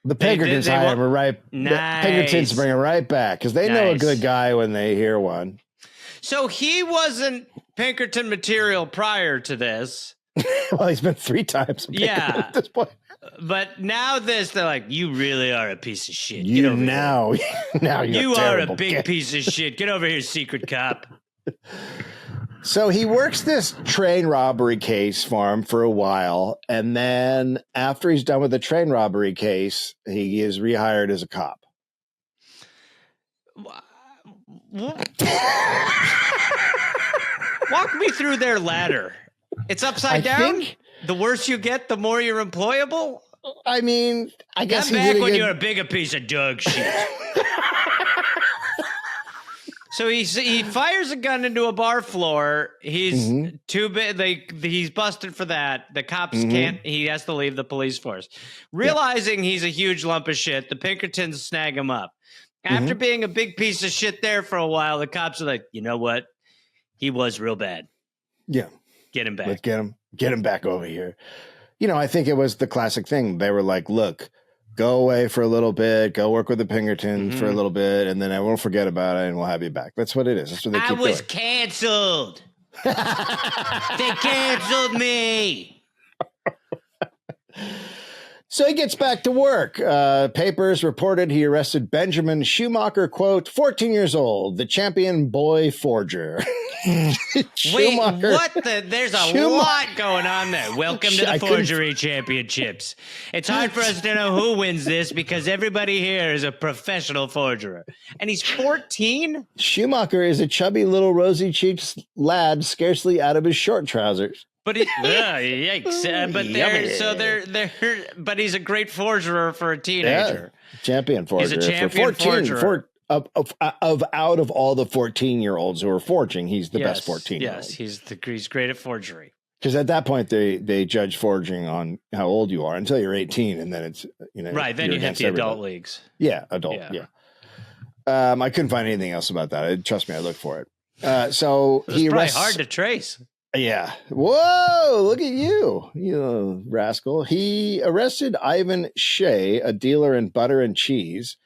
The Pinkertons hire him right. Nice. The Pinkertons bring him right back because they know a good guy when they hear one. So he wasn't Pinkerton material prior to this. Well, he's been 3 times. At this point. But now they're like, you really are a piece of shit. You are a big piece of shit. Get over here, secret cop. So he works this train robbery case for him for a while, and then after he's done with the train robbery case, he is rehired as a cop. Walk me through their ladder. It's upside down? The worse you get, the more you're employable? I mean, I guess I'm back when you're a bigger piece of dog shit. So he fires a gun into a bar floor. He's too big. He's busted for that. The cops can't. He has to leave the police force. Realizing he's a huge lump of shit, the Pinkertons snag him up. After being a big piece of shit there for a while, the cops are like, you know what? He was real bad. Yeah. Get him back. Let's get him back over here. You know, I think it was the classic thing. They were like, look, go away for a little bit, go work with the Pinkertons for a little bit, and then I won't forget about it, and we'll have you back. That's what it is. That's what they keep doing. I was canceled. They canceled me. So he gets back to work. Papers reported he arrested Benjamin Schumacher, quote, 14 years old, the champion boy forger. Wait, what the? There's a lot going on there. Welcome to the Forgery Championships. It's hard for us to know who wins this because everybody here is a professional forger. And he's 14? Schumacher is a chubby little rosy-cheeked lad scarcely out of his short trousers. But yikes! But he's a great forger for a teenager. Yeah, champion forger. He's a champion forger. Out of all the 14-year-olds who are forging, he's the best 14-year-old. Yes, he's great at forgery. Because at that point, they judge forging on how old you are until you're 18, and then it's right. Then you hit the adult leagues. Yeah, adult. Yeah. I couldn't find anything else about that. Trust me, I looked for it. So he arrests. Probably hard to trace. Yeah. Whoa, look at you, you rascal. He arrested Ivan Shea, a dealer in butter and cheese,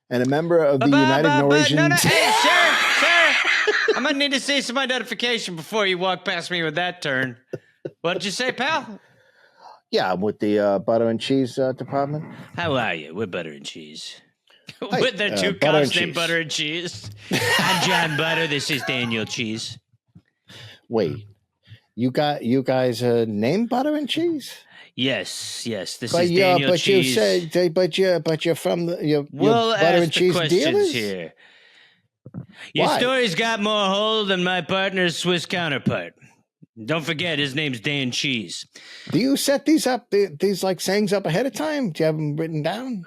and a member of the United Norwegian... Hey, sir, I'm going to need to see some identification before you walk past me with that turn. What did you say, pal? Yeah, I'm with the butter and cheese department. How are you? We're Butter and Cheese. Hi, With the two Butter cops and named Cheese. Butter and Cheese. I'm John Butter. This is Daniel Cheese. Wait, you guys named butter and cheese? Yes. This But is yeah, Daniel but Cheese. you say, but you're from the you're We'll butter ask and the cheese questions dealers. here. Your Why? story's got more hold than my partner's Swiss counterpart. Don't forget, his name's Dan Cheese. Do you set these up? These like sayings up ahead of time? Do you have them written down?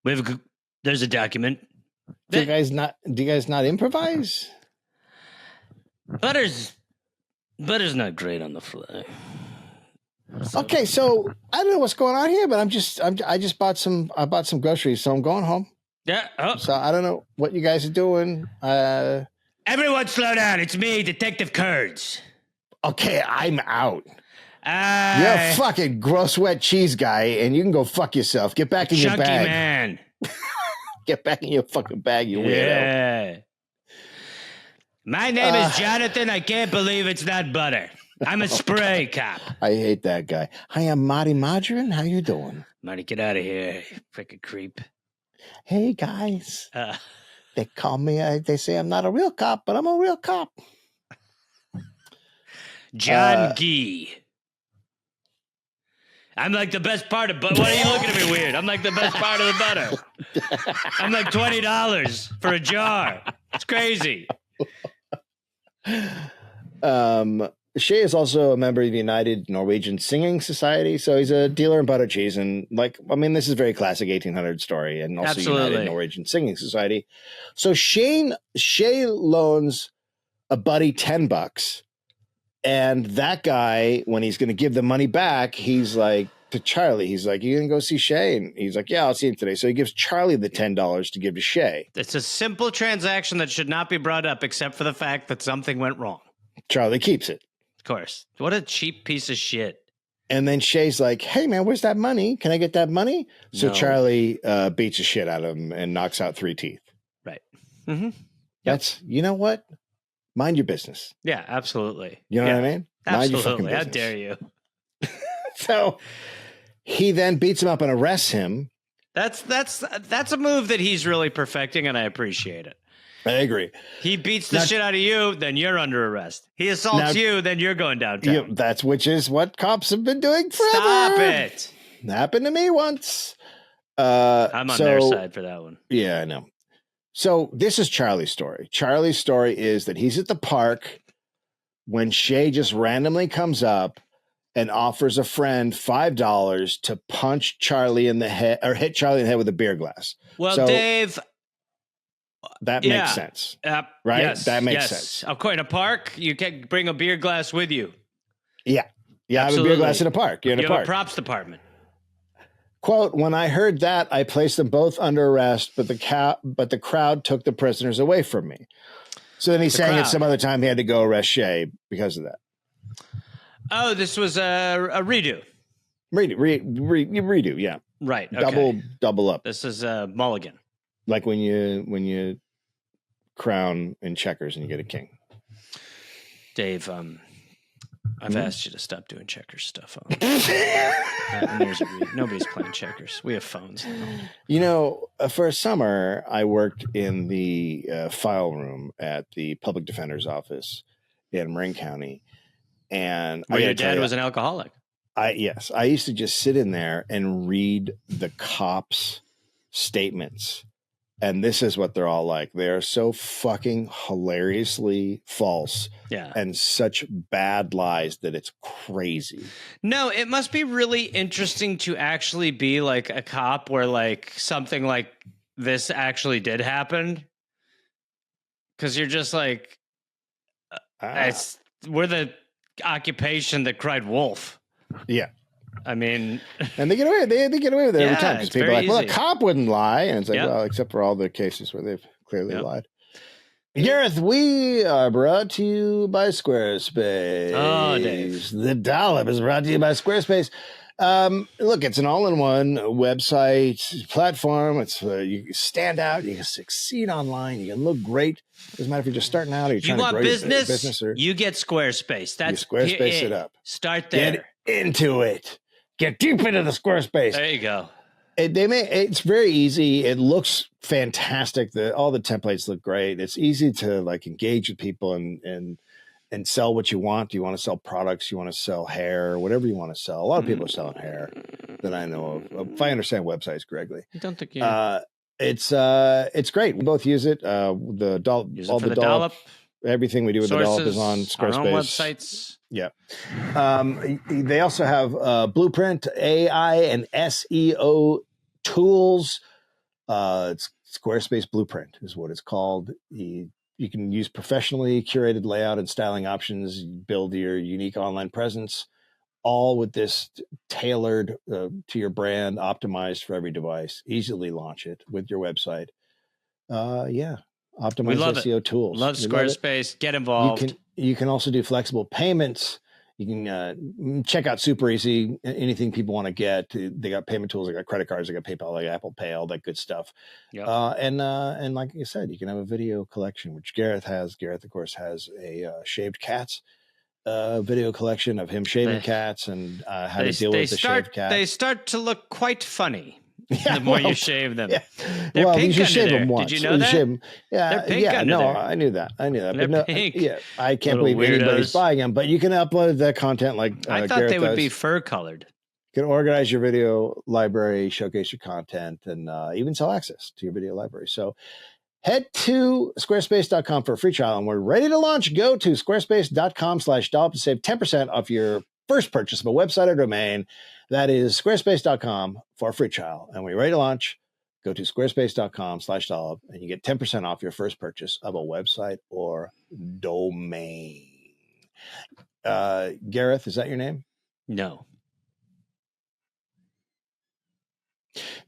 There's a document. Do you guys not improvise? Butter's not great on the fly. Okay, so I don't know what's going on here, but I just bought some groceries, so I'm going home. Yeah. Oh. So I don't know what you guys are doing. Everyone slow down. It's me, Detective Kurds. Okay, I'm out. You're a fucking gross wet cheese guy, and you can go fuck yourself. Get back in your Chunky bag. man. Get back in your fucking bag, you weirdo. Yeah. My name is Jonathan. I can't believe it's not Butter. I'm a spray cop. I hate that guy. Hi, I'm Marty Margarine. How you doing? Marty, get out of here, you freaking creep. Hey, guys. They call me, they say I'm not a real cop, but I'm a real cop. John Gee. I'm like the best part of butter. Why are you looking at me weird? I'm like the best part of the butter. I'm like $20 for a jar. It's crazy. Shay is also a member of the United Norwegian Singing Society, so he's a dealer in butter cheese. And this is a very classic 1800 story, and also United Norwegian Singing Society. So Shay loans a buddy $10, and that guy, when he's going to give the money back, he's like to Charlie, he's like, "You gonna go see Shay?" And he's like, "Yeah, I'll see him today." So he gives Charlie the $10 to give to Shay. It's a simple transaction that should not be brought up, except for the fact that something went wrong. Charlie keeps it. Of course. What a cheap piece of shit. And then Shay's like, "Hey, man, where's that money? Can I get that money?" So No. Charlie beats the shit out of him and knocks out 3 teeth. Right. Mm-hmm. That's, you know what? Mind your business. Yeah, absolutely. You know what I mean? Mind your fucking Absolutely. How business. dare you? So he then beats him up and arrests him. That's a move that he's really perfecting, and I appreciate it. I agree. He beats the shit out of you, then you're under arrest. He assaults you, then you're going downtown. Which is what cops have been doing forever. Stop it. Happened to me once. I'm on their side for that one. Yeah, I know. So this is Charlie's story. Charlie's story is that he's at the park when Shay just randomly comes up and offers a friend $5 to punch Charlie in the head or hit Charlie in the head with a beer glass. Well, so, Dave, that makes sense. Right? Yes, that makes sense. Of course, in a park, you can bring a beer glass with you. Yeah. Yeah, I have a beer glass in a park. You're in a park. You have a props department. Quote, "When I heard that, I placed them both under arrest, but the crowd took the prisoners away from me." So then he's saying at some other time he had to go arrest Shay because of that. Oh, this was a redo. Redo, yeah. Right. Okay. Double up. This is a mulligan. Like when you crown in checkers and you get a king. Dave, I've asked you to stop doing checkers stuff. Nobody's playing checkers. We have phones now. You know, for a summer, I worked in the file room at the public defender's office in Marin County. And where your dad was an alcoholic. Yes. I used to just sit in there and read the cops' statements. And this is what they're all like. They are so fucking hilariously false. Yeah. And such bad lies that it's crazy. No, it must be really interesting to actually be like a cop where like something like this actually did happen. Because you're just like, we're the occupation that cried wolf. Yeah. I mean, and they get away. They get away with it every time because people are like, "Well, a easy. cop wouldn't lie," and it's like, well, except for all the cases where they've clearly lied. Gareth, we are brought to you by Squarespace. Oh, Dave. The Dollop is brought to you by Squarespace. Look, it's an all-in-one website platform. It's you can stand out, you can succeed online, you can look great. Doesn't matter if you're just starting out or you're trying to grow your business. Or you get Squarespace. That's you Squarespace it up. Start there. into it. Get deep into the Squarespace. There you go. It's very easy. It looks fantastic. All the templates look great. It's easy to like engage with people and sell what you want. You want to sell products, you want to sell hair, whatever you want to sell. A lot of people are selling hair that I know of. If I understand websites correctly. I don't think you it's great. We both use it. The Dollop, use it all for the the Dollop, Dollop. everything we do with Sources, the Dollop is on Squarespace. our own websites. Yeah. They also have Blueprint, AI, and SEO tools. It's Squarespace Blueprint is what it's called. You can use professionally curated layout and styling options, build your unique online presence, all with this tailored to your brand, optimized for every device. Easily launch it with your website. Optimized SEO tools. Love Squarespace. Get involved. You can also do flexible payments. You can check out Super Easy. Anything people want to get, they got payment tools. They got credit cards. They got PayPal. They got Apple Pay. All that good stuff. Yep. And like you said, you can have a video collection, which Gareth has. Gareth, of course, has a shaved cats video collection of him shaving cats and how to deal with the shaved cat. They start to look quite funny. The more you shave them. Yeah. They're pink you under shave there. them once. Did you know that? They're pink under there. I knew that. They're pink. I can't Little believe anybody's weirdos. buying them, but you can upload that content like I thought Gareth they would does. be fur colored. You can organize your video library, showcase your content, and even sell access to your video library. So head to squarespace.com for a free trial, and we're ready to launch. Go to squarespace.com/Dollop to save 10% off your first purchase of a website or domain. That is squarespace.com for a free trial. And we're ready to launch. Go to squarespace.com/Dollop and you get 10% off your first purchase of a website or domain. Gareth, is that your name? No.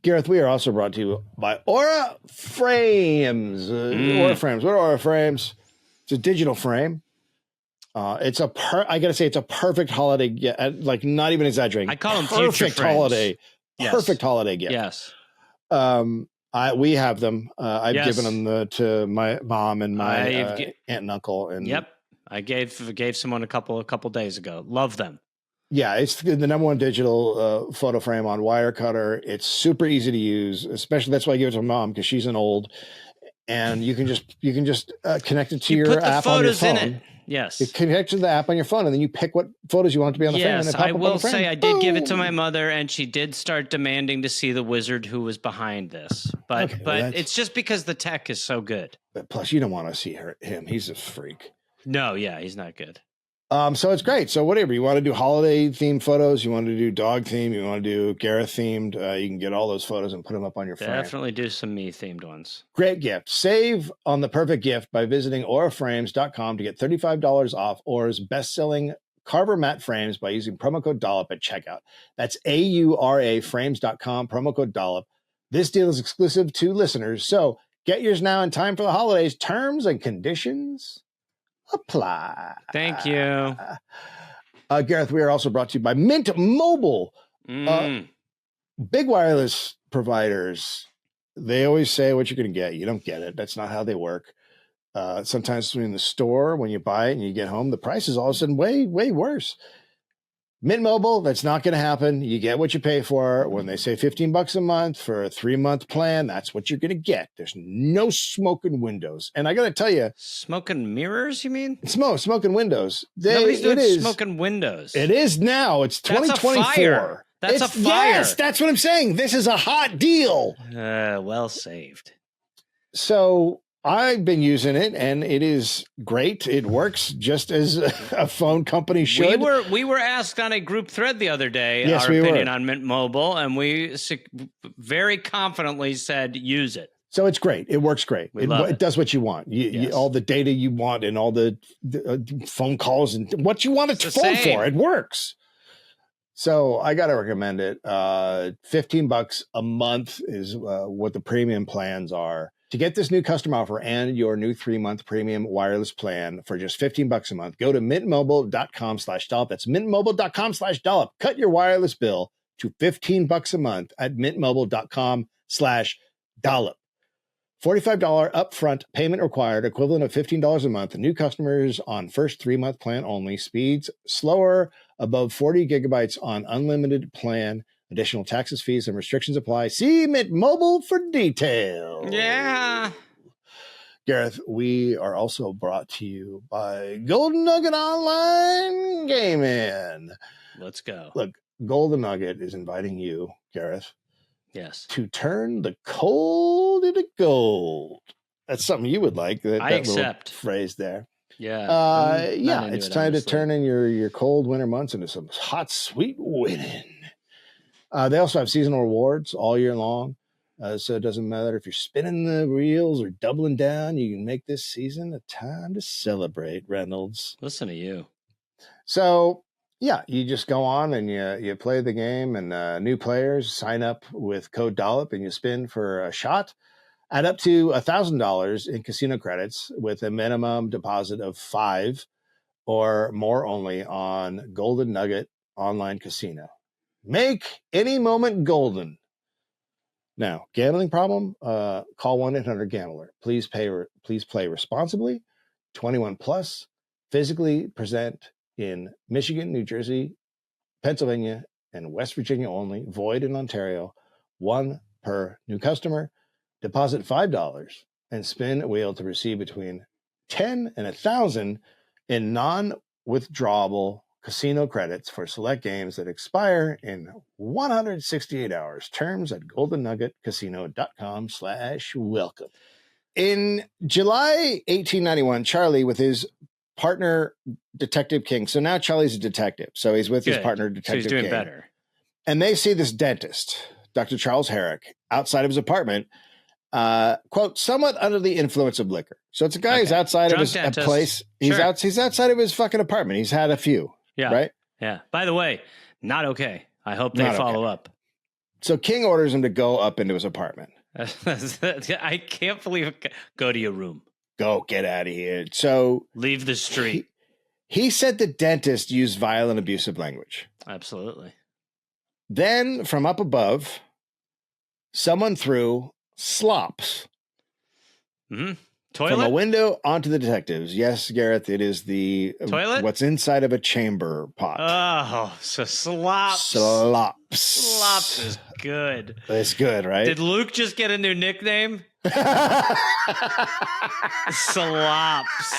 Gareth, we are also brought to you by Aura Frames. Aura Frames. What are Aura Frames? It's a digital frame. I gotta say, it's a perfect holiday gift. Like, not even exaggerating. I call them perfect future frames. holiday. Yes. Perfect holiday gift. Yes. We have them. I've Yes. given them to my mom and my aunt and uncle. And Yep. I gave someone a couple days ago. Love them. yeah, it's the number one digital photo frame on Wirecutter. It's super easy to use, especially that's why I give it to my mom because she's an old. And you can just connect it to your put the app on your photos phone. in it. Yes. You connect to the app on your phone, and then you pick what photos you want it to be on the frame. And Yes, they pop I up on will the frame. say I did give it to Boom! my mother, and she did start demanding to see the wizard who was behind this. But Okay, well, it's just because the tech is so good. But plus, you don't want to see him. He's a freak. No, yeah, he's not good. So it's great. So whatever you want to do, holiday themed photos, you want to do dog theme, you want to do Gareth themed, you can get all those photos and put them up on your frame. Definitely do some me themed ones. Great gift. Save on the perfect gift by visiting auraframes.com to get $35 off Aura's best-selling Carver matte frames by using promo code Dollop at checkout. That's AURAframes.com, promo code Dollop. This deal is exclusive to listeners, so get yours now in time for the holidays. Terms and conditions apply. Thank you. Gareth, we are also brought to you by Mint Mobile. Big wireless providers, they always say what you're going to get. You don't get it. That's not how they work. Sometimes in the store, when you buy it and you get home, the price is all of a sudden way, way worse. Mint Mobile, that's not going to happen. You get what you pay for. When they say $15 a month for a 3-month plan, that's what you're going to get. There's no smoking windows. And I got to tell you, Smoking mirrors, you mean? smoking windows. Nobody's doing smoking windows. It is now. It's That's a 2024. fire. That's a fire. Yes, that's what I'm saying. This is a hot deal. Well saved. So I've been using it, and it is great. It works just as a phone company should. We were asked on a group thread the other day Yes, our we opinion were. on Mint Mobile, and we very confidently said use it. So it's great. It works great. We love It does what you want. Yes. All the data you want and all the phone calls and what you want it to It's the phone same. for. It works. So I got to recommend it. $15 a month is what the premium plans are. To get this new customer offer and your new 3-month premium wireless plan for just $15 a month, go to mintmobile.com/Dollop. That's mintmobile.com/Dollop. Cut your wireless bill to $15 a month at mintmobile.com/Dollop. $45 upfront payment required, equivalent of $15 a month. New customers on first 3-month plan only. Speeds slower, above 40 gigabytes on unlimited plan. Additional taxes, fees, and restrictions apply. See Mint Mobile for details. Yeah. Gareth, we are also brought to you by Golden Nugget Online Gaming. Let's go. Look, Golden Nugget is inviting you, Gareth, Yes. to turn the cold into gold. That's something you would like. That accept. little phrase there. Yeah. Yeah, it's time to turn in your cold winter months into some hot, sweet winning. They also have seasonal rewards all year long. So it doesn't matter if you're spinning the reels or doubling down, you can make this season a time to celebrate, Reynolds. Listen to you. So, yeah, you just go on and you play the game, and new players sign up with code Dollop and you spin for a shot at up to $1,000 in casino credits with a minimum deposit of $5 or more only on Golden Nugget Online Casino. Make any moment golden. Now, gambling problem? Call 1-800-GAMBLER. Please play responsibly. 21 plus. Physically present in Michigan, New Jersey, Pennsylvania, and West Virginia only. Void in Ontario. 1 per new customer. Deposit $5 and spin a wheel to receive between 10 and 1,000 in non-withdrawable casino credits for select games that expire in 168 hours. Terms at goldennuggetcasino.com/welcome. In July 1891, Charlie, with his partner, Detective King. So now Charlie's a detective. So he's with his partner, Detective King. So he's doing better. And they see this dentist, Dr. Charles Herrick, outside of his apartment, quote, somewhat under the influence of liquor. So it's a guy who's outside Drunk of his dentist. place. He's outside of his fucking apartment. He's had a few. Yeah. Right? Yeah. By the way, not okay. I hope they follow up. So King orders him to go up into his apartment. I can't believe it. Go to your room. Go, get out of here. So leave the street. He said the dentist used vile and abusive language. Absolutely. Then from up above, someone threw slops. Mm-hmm. Toilet? From a window onto the detectives. Yes, Gareth, it is the toilet. What's inside of a chamber pot. Oh, so slops. Slops is good. It's good, right? Did Luke just get a new nickname? Slops.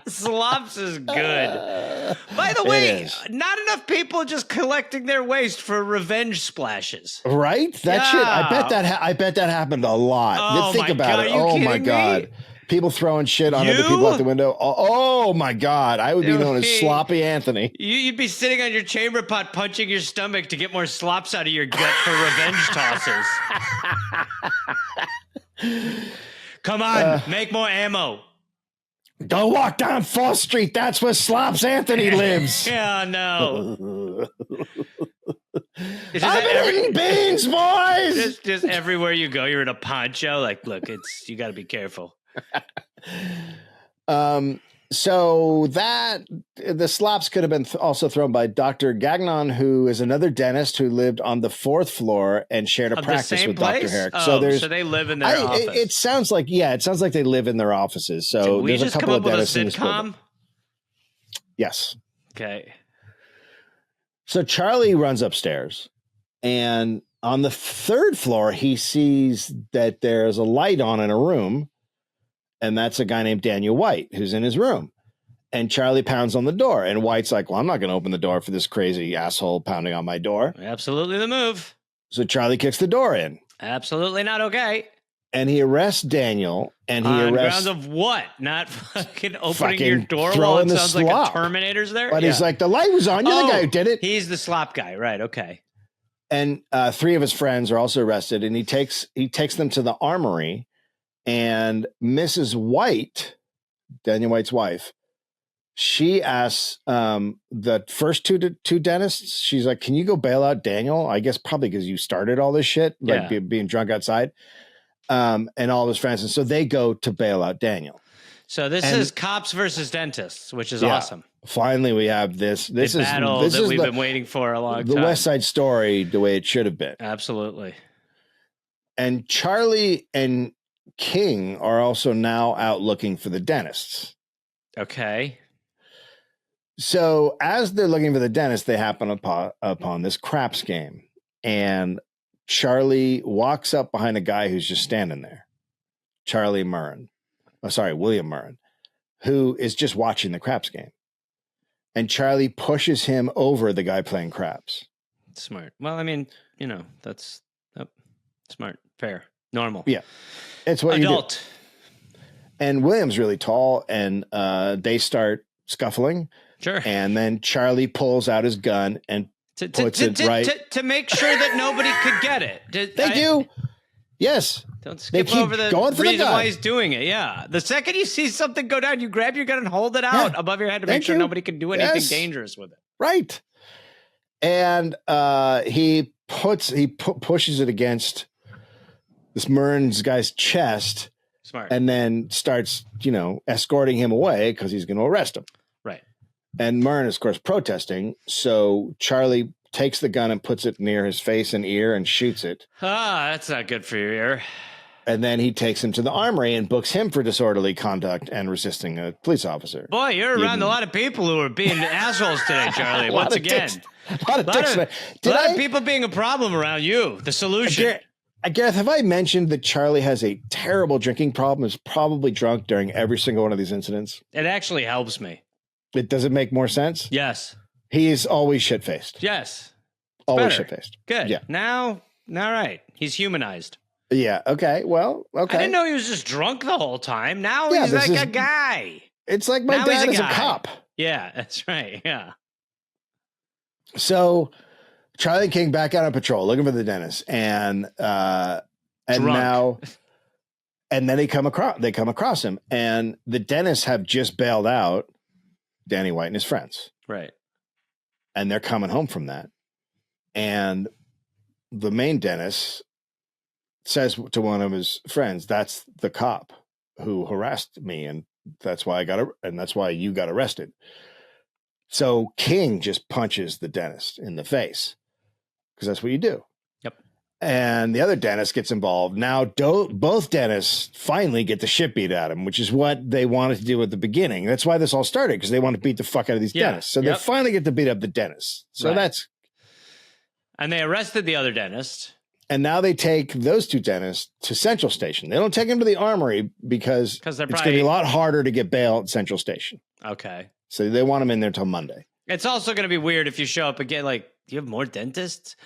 Slops is good. By the way, not enough people just collecting their waste for revenge splashes. Right? That shit. I bet that happened a lot. Oh, Think about it. Oh my God. People throwing shit on other people out the window. Oh my God. I would be known as Sloppy Anthony. You'd be sitting on your chamber pot punching your stomach to get more slops out of your gut for revenge tosses. Come on, make more ammo. Go walk down 4th Street. That's where Slops Anthony lives. Yeah, no. I've been eating beans, boys. Just everywhere you go, you're in a poncho. Like, look, you got to be careful. So that the slops could have been also thrown by Dr. Gagnon, who is another dentist who lived on the 4th floor and shared a practice with Dr. Herrick. So they live in their office. It sounds like they live in their offices. So we there's just a couple come up of with a dentists in this building. sitcom? Yes. Okay. So Charlie runs upstairs, and on the 3rd floor, he sees that there's a light on in a room. And that's a guy named Daniel White who's in his room. And Charlie pounds on the door. And White's like, well, I'm not going to open the door for this crazy asshole pounding on my door. Absolutely the move. So Charlie kicks the door in. Absolutely not okay. And he arrests Daniel. And he on arrests... grounds of what? Not fucking opening your door while throwing it the sounds slop. like a Terminator's there? But he's like, the light was on. You're the guy who did it. He's the slop guy. Right, okay. And 3 of his friends are also arrested. And he takes them to the armory. And Mrs. White, Daniel White's wife, she asks the first two dentists, she's like, can you go bail out Daniel? I guess probably because you started all this shit, like being drunk outside, and all of his friends. And so they go to bail out Daniel. So this is cops versus dentists, which is awesome. Finally, we have this. This is battle that we've been waiting for a long time. The West Side Story, the way it should have been. Absolutely. And Charlie and King are also now out looking for the dentists. Okay. So as they're looking for the dentist, they happen upon this craps game. And Charlie walks up behind a guy who's just standing there. William Murren, who is just watching the craps game. And Charlie pushes him over the guy playing craps. Smart. Well, I mean, that's smart, fair, normal. Yeah. It's what adult. You do. And William's really tall, and they start scuffling. Sure. And then Charlie pulls out his gun and puts it right to make sure that nobody could get it. They do. Yes. Don't skip over the reason why he's doing it. Yeah. The second you see something go down, you grab your gun and hold it out above your head to make sure nobody can do anything dangerous with it. Right. And he pushes it against this Murren's guy's chest. Smart. And then starts, escorting him away because he's going to arrest him. Right. And Murren is, of course, protesting. So Charlie takes the gun and puts it near his face and ear and shoots it. That's not good for your ear. And then he takes him to the armory and books him for disorderly conduct and resisting a police officer. Boy, you're around a lot of people who are being assholes today, Charlie. Once again. A lot of people being a problem around you. The solution. Gareth, have I mentioned that Charlie has a terrible drinking problem, is probably drunk during every single one of these incidents? It actually helps me. Does it make more sense? Yes. He is always shit-faced. Yes. Always shit-faced. Good. Yeah. Now, all right. He's humanized. Yeah. Okay. Well, okay. I didn't know he was just drunk the whole time. Now he's like a guy. It's like my dad is a cop. Yeah, that's right. Yeah. So Charlie King back out on patrol looking for the dentist, and then they come across him, and the dentists have just bailed out Danny White and his friends. Right. And they're coming home from that. And the main dentist says to one of his friends, "That's the cop who harassed me, and that's why you got arrested." So King just punches the dentist in the face because that's what you do. Yep. And the other dentist gets involved. Now, both dentists finally get the shit beat out of them, which is what they wanted to do at the beginning. That's why this all started, because they want to beat the fuck out of these dentists. So they finally get to beat up the dentists. So And they arrested the other dentist. And now they take those two dentists to Central Station. They don't take them to the armory because it's going to be a lot harder to get bail at Central Station. Okay. So they want them in there till Monday. It's also going to be weird if you show up again, like, do you have more dentists?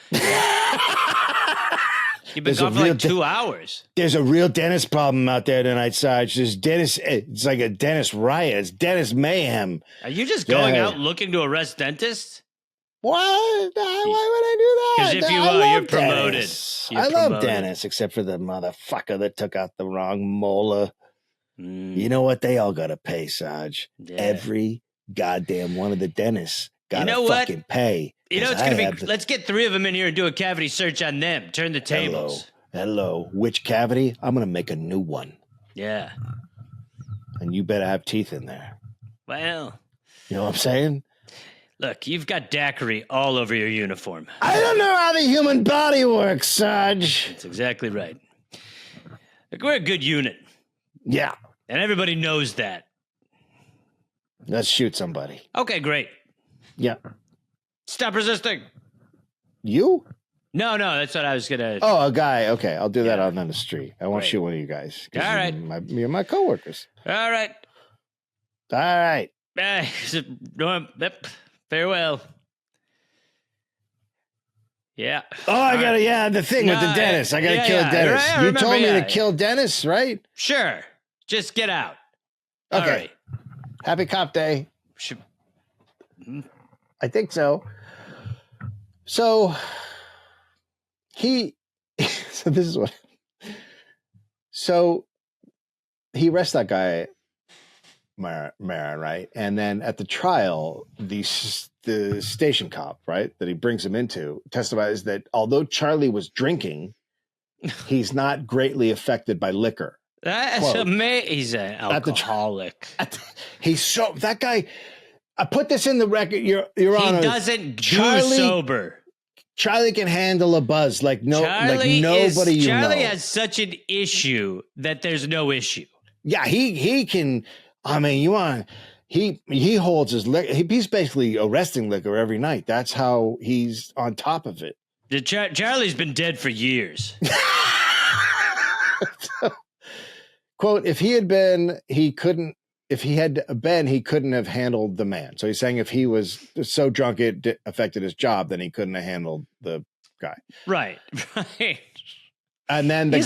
You've been gone for like 2 hours. There's a real dentist problem out there tonight, Sarge. It's like a dentist riot. It's dentist mayhem. Are you just going out looking to arrest dentists? What? Why would I do that? Because if you're promoted. I love dentists, except for the motherfucker that took out the wrong molar. You know what? They all got to pay, Sarge. Yeah. Every goddamn one of the dentists got to fucking pay. It's going to be, let's get 3 of them in here and do a cavity search on them. Turn the tables. Hello. Which cavity? I'm going to make a new one. Yeah. And you better have teeth in there. Well. You know what I'm saying? Look, you've got daiquiri all over your uniform. I don't know how the human body works, Sarge. That's exactly right. Look, we're a good unit. Yeah. And everybody knows that. Let's shoot somebody. Okay, great. Yeah. Stop resisting. You? No, that's what I was going to... Oh, a guy. Okay, I'll do that out on the street. I won't shoot one of you guys. All right. You're my coworkers. All right. All right. Farewell. Yeah. Oh, I got to, the thing with the dentist. I got to kill Dennis. Right, you told me to kill Dennis, right? Sure. Just get out. Okay. Right. Happy Cop Day. I think so. So so he arrests that guy, Mara, right? And then at the trial, the station cop, right, that he brings him into testifies that although Charlie was drinking, he's not greatly affected by liquor. That's amazing. He's an alcoholic. That guy. I put this in the record, Your Honor. He doesn't do sober. Charlie can handle a buzz like nobody Charlie has such an issue that there's no issue. Yeah, he can. I mean, he holds his liquor. He's basically arresting liquor every night. That's how he's on top of it. Charlie's been dead for years. Quote, if he had been, he couldn't have handled the man. So he's saying if he was so drunk it affected his job, then he couldn't have handled the guy. Right. And then the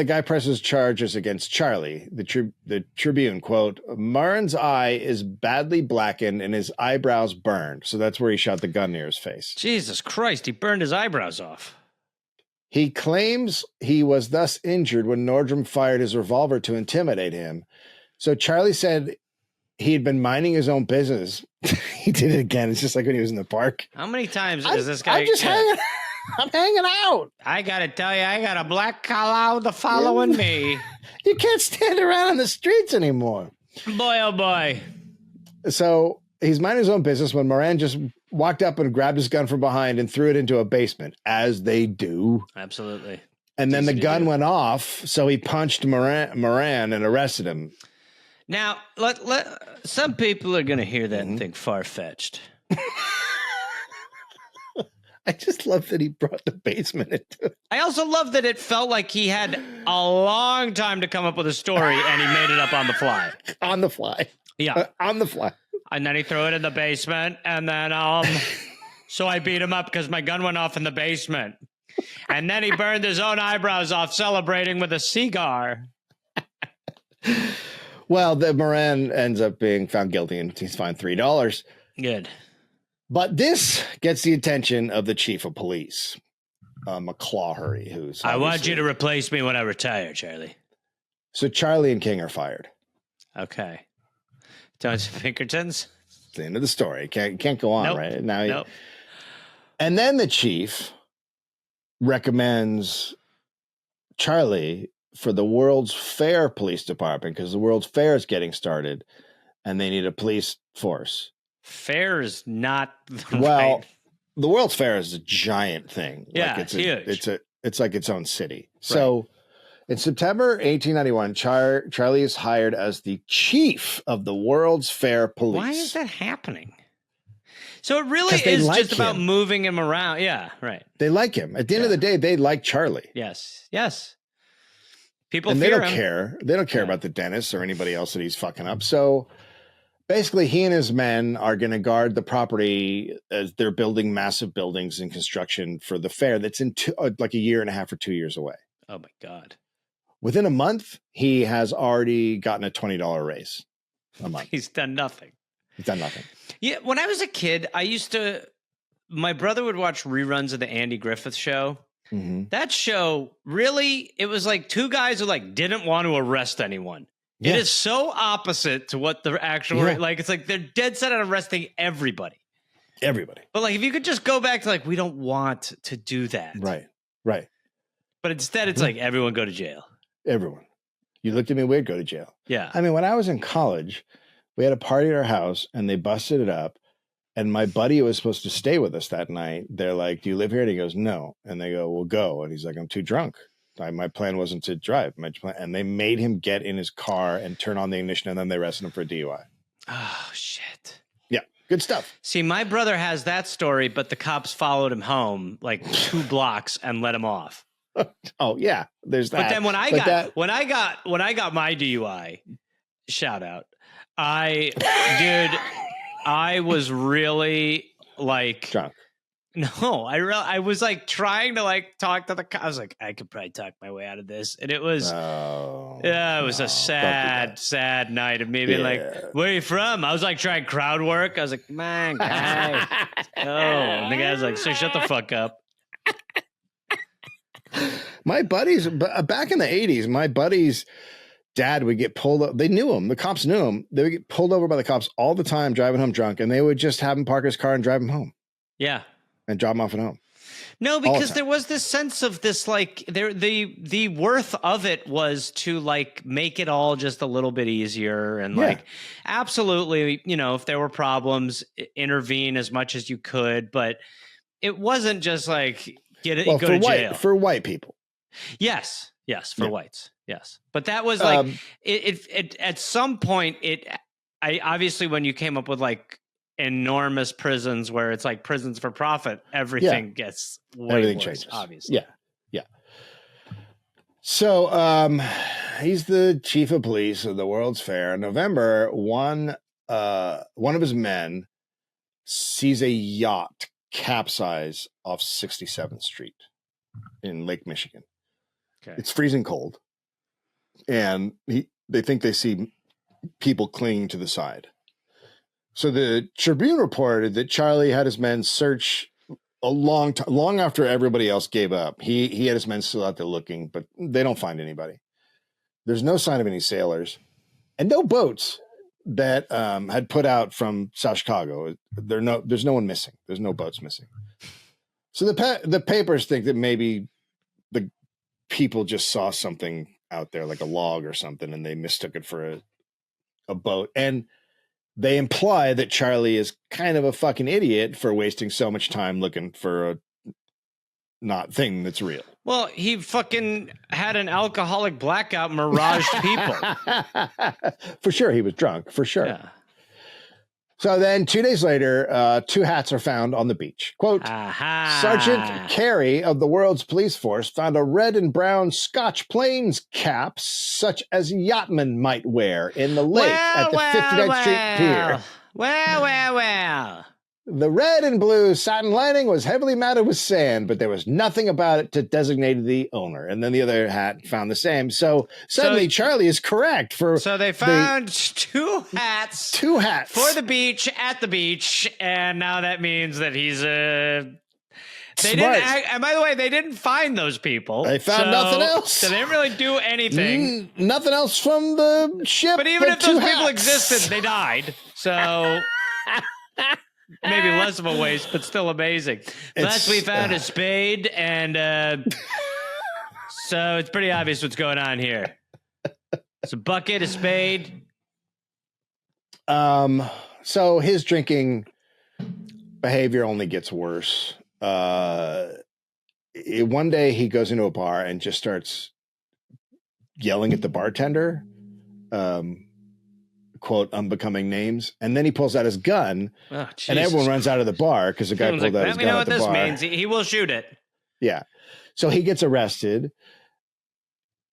guy presses charges against Charlie. The Tribune, quote, Murren's eye is badly blackened and his eyebrows burned. So that's where he shot the gun near his face. Jesus Christ, he burned his eyebrows off. He claims he was thus injured when Nordrum fired his revolver to intimidate him. So Charlie said he had been minding his own business. He did it again. It's just like when he was in the park. How many times is this guy? I'm hanging out. I got to tell you, I got a black cloud following me. You can't stand around in the streets anymore. Boy, oh boy. So he's minding his own business when Moran just walked up and grabbed his gun from behind and threw it into a basement, as they do. Absolutely. And then the gun went off, so he punched Moran and arrested him. Now, some people are going to hear that and think far-fetched. I just love that he brought the basement into it. I also love that it felt like he had a long time to come up with a story, and he made it up on the fly. On the fly. Yeah. On the fly. And then he threw it in the basement, and then so I beat him up because my gun went off in the basement. And then he burned his own eyebrows off celebrating with a cigar. Well, the Moran ends up being found guilty, and he's fined $3. Good. But this gets the attention of the chief of police, McClawhurry, who's... I want you to replace me when I retire, Charlie. So Charlie and King are fired. Okay. Don't Pinkertons? It's the end of the story. Can't go on, Nope. right? Now, Nope. And then the chief recommends Charlie for the World's Fair Police Department because the World's Fair is getting started and they need a police force. Fair is not well, right. The World's Fair is a giant thing. Yeah, like it's huge. It's like its own city. So in September 1891, Charlie is hired as the chief of the World's Fair Police. Why is that happening? So it really is just about moving him around. Yeah, right. They like him. At the end of the day, they like Charlie. Yes. Yes. People and fear they don't him. care. They don't care about the dentist or anybody else that he's fucking up. So basically, he and his men are going to guard the property as they're building massive buildings and construction for the fair that's in like a year and a half or 2 years away. Oh, my God. Within a month, he has already gotten a $20 raise a month. He's done nothing. He's done nothing. Yeah, when I was a kid, my brother would watch reruns of the Andy Griffith Show. Mm-hmm. That show, really, it was like two guys who didn't want to arrest anyone. Yeah. It is so opposite to what the actual, it's like they're dead set on arresting everybody. Everybody. But if you could just go back to we don't want to do that. Right. But instead it's everyone go to jail. Everyone. You looked at me weird, go to jail. Yeah. I mean, when I was in college, we had a party at our house and they busted it up. And my buddy who was supposed to stay with us that night, they're like, do you live here? And he goes, no. And they go, well, go. And he's like, I'm too drunk. My plan wasn't to drive. And they made him get in his car and turn on the ignition, and then they arrested him for DUI. Oh, shit. Yeah, good stuff. See, my brother has that story, but the cops followed him home 2 blocks and let him off. Oh, yeah, there's that. But then when I got my DUI, shout out, I was really drunk. No, I was trying to talk to the cop. I was I could probably talk my way out of this. And it was, it was a sad night of me being where are you from? I was trying crowd work. I was like, man, guy. And the guy's so shut the fuck up. My buddies, back in the 80s, my buddies' dad would get pulled up. They knew him. The cops knew him. They would get pulled over by the cops all the time, driving home drunk, and they would just have him park his car and drive him home. Yeah. And drop him off at home. No, because there was this sense of this, the worth of it was to make it all just a little bit easier and absolutely, if there were problems, intervene as much as you could. But it wasn't just like go to jail. For white people. Yes, for whites. Yes. But that was like it at some point I obviously when you came up with like enormous prisons where it's like prisons for profit, everything gets way worse, changes. Obviously. Yeah. So he's the chief of police of the World's Fair. In November, one of his men sees a yacht capsize off 67th Street in Lake Michigan. Okay. It's freezing cold. And they think they see people clinging to the side. So the Tribune reported that Charlie had his men search a long after everybody else gave up. He had his men still out there looking, but they don't find anybody. There's no sign of any sailors and no boats that had put out from South Chicago. There's no one missing. There's no boats missing. So the papers think that maybe the people just saw something out there, like a log or something, and they mistook it for a boat. And they imply that Charlie is kind of a fucking idiot for wasting so much time looking for a not thing that's real. Well, he fucking had an alcoholic blackout, miraged people. For sure, he was drunk. For sure. Yeah. So then 2 days later, 2 hats are found on the beach. Quote, Sergeant Carey of the World's Police Force found a red and brown Scotch Plains cap such as yachtsmen might wear in the lake at the 59th Street Pier. Well. The red and blue satin lining was heavily matted with sand, but there was nothing about it to designate the owner. And then the other hat found the same. So suddenly Charlie is correct. So they found 2 hats. 2 hats. For the beach, at the beach. And now that means that he's a... and by the way, they didn't find those people. They found nothing else. So they didn't really do anything. Nothing else from the ship. But even if those people existed, they died. So... Maybe less of a waste, but still amazing. Plus, we found a spade, and so it's pretty obvious what's going on here. It's a bucket, a spade. So his drinking behavior only gets worse. One day he goes into a bar and just starts yelling at the bartender. Quote, unbecoming names. And then he pulls out his gun and everyone runs out of the bar because the guy pulled out his gun. We know what this means. He will shoot it. Yeah. So he gets arrested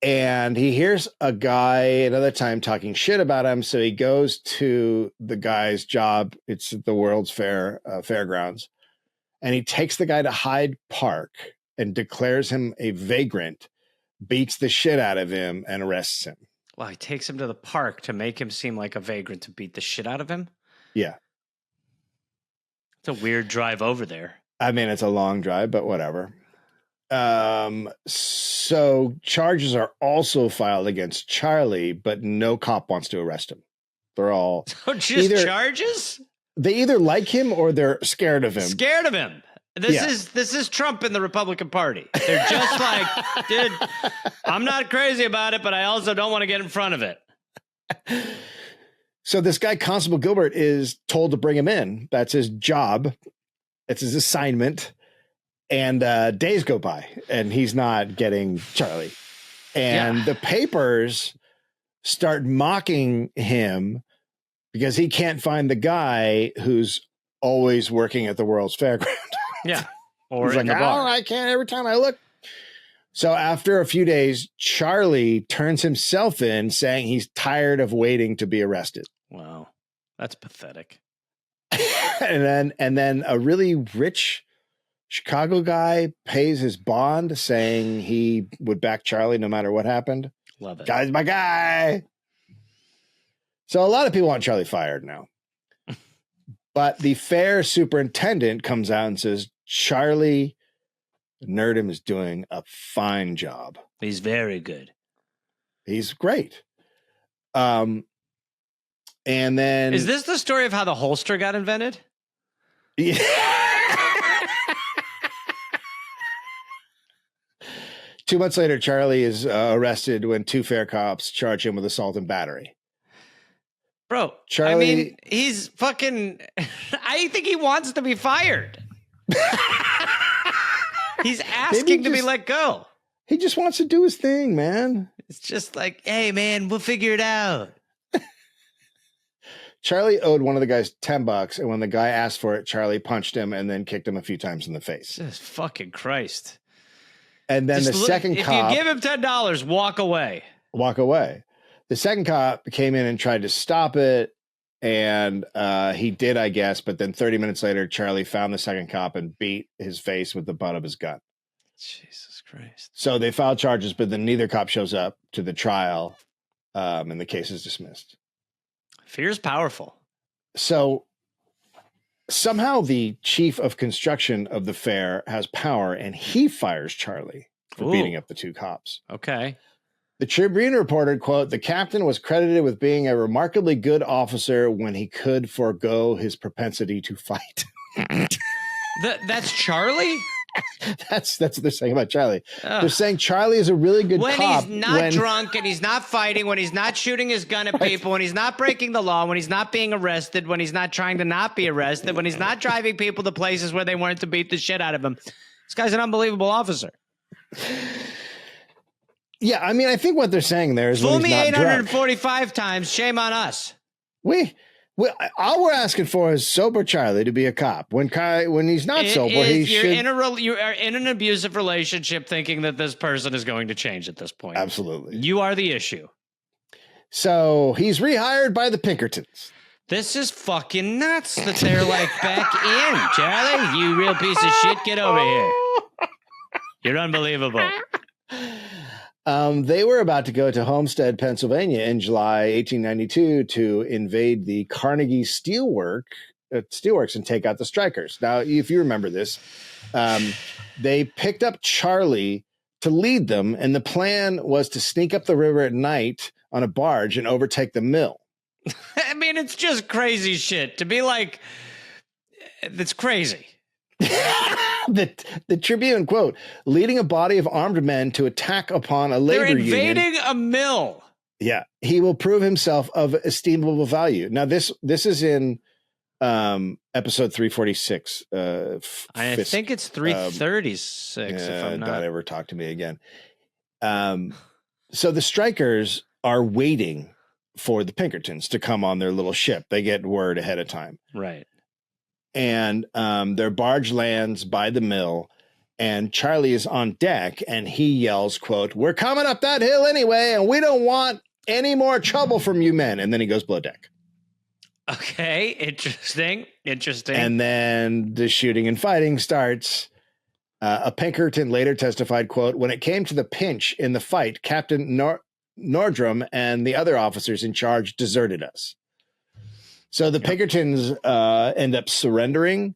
and he hears a guy another time talking shit about him. So he goes to the guy's job. It's at the World's Fair fairgrounds. And he takes the guy to Hyde Park and declares him a vagrant, beats the shit out of him and arrests him. Well, he takes him to the park to make him seem like a vagrant to beat the shit out of him? Yeah. It's a weird drive over there. I mean, it's a long drive, but whatever. So charges are also filed against Charlie, but no cop wants to arrest him. They're all... So just charges? They either like him or they're scared of him. Scared of him. This is Trump in the Republican Party. They're just like, dude, I'm not crazy about it, but I also don't want to get in front of it. So this guy, Constable Gilbert, is told to bring him in. That's his job. It's his assignment. And days go by and he's not getting Charlie. And the papers start mocking him because he can't find the guy who's always working at the World's Fairground. Yeah. Or he's in like, the bar. I can't every time I look. So after a few days, Charlie turns himself in saying he's tired of waiting to be arrested. Wow. That's pathetic. and then a really rich Chicago guy pays his bond saying he would back Charlie no matter what happened. Love it. Guy's my guy. So a lot of people want Charlie fired now. But the fair superintendent comes out and says, Charlie Nerdum is doing a fine job. He's very good. He's great. And then... Is this the story of how the holster got invented? Yeah. 2 months later, Charlie is arrested when 2 fair cops charge him with assault and battery. Bro, Charlie, I mean, he's fucking... I think he wants to be fired. He's asking to be let go. He just wants to do his thing, man. It's just like, hey, man, we'll figure it out. Charlie owed one of the guys $10, and when the guy asked for it, Charlie punched him and then kicked him a few times in the face. Just fucking Christ. And then Just the second cop... If you give him $10, walk away. Walk away. The second cop came in and tried to stop it, and he did, I guess, but then 30 minutes later, Charlie found the second cop and beat his face with the butt of his gun. Jesus Christ. So they filed charges, but then neither cop shows up to the trial, and the case is dismissed. Fear is powerful. So somehow the chief of construction of the fair has power, and he fires Charlie for beating up the two cops. Okay. The Tribune reported, quote, the captain was credited with being a remarkably good officer when he could forego his propensity to fight. That's Charlie? That's what they're saying about Charlie. They're saying Charlie is a really good when cop. He's not drunk and he's not fighting, when he's not shooting his gun at people, when he's not breaking the law, when he's not being arrested, when he's not trying to not be arrested, when he's not driving people to places where they wanted to beat the shit out of him. This guy's an unbelievable officer. Yeah, I mean, I think what they're saying there is fool when he's me not 845 drunk. times. Shame on us. All we're asking for is sober Charlie to be a cop. When he's not sober, he should. You are in an abusive relationship, thinking that this person is going to change at this point. Absolutely, you are the issue. So he's rehired by the Pinkertons. This is fucking nuts that they're like back in. Charlie, you real piece of shit, get over here. You're unbelievable. They were about to go to Homestead, Pennsylvania in July 1892 to invade the Carnegie Steelworks and take out the strikers. Now, if you remember this, they picked up Charlie to lead them, and the plan was to sneak up the river at night on a barge and overtake the mill. I mean, it's just crazy shit to be like, it's crazy. The Tribune, quote, leading a body of armed men to attack upon a labor union. They're invading a mill. Yeah. He will prove himself of estimable value. Now, this is in episode 346. I think it's 336. If I'm not. Don't ever talk to me again. So the strikers are waiting for the Pinkertons to come on their little ship. They get word ahead of time. Right. And their barge lands by the mill, and Charlie is on deck, and he yells, quote, we're coming up that hill anyway, and we don't want any more trouble from you men. And then he goes below deck. Okay, interesting. And then the shooting and fighting starts. A Pinkerton later testified, quote, when it came to the pinch in the fight, Captain Nordrum and the other officers in charge deserted us. So the Pinkertons end up surrendering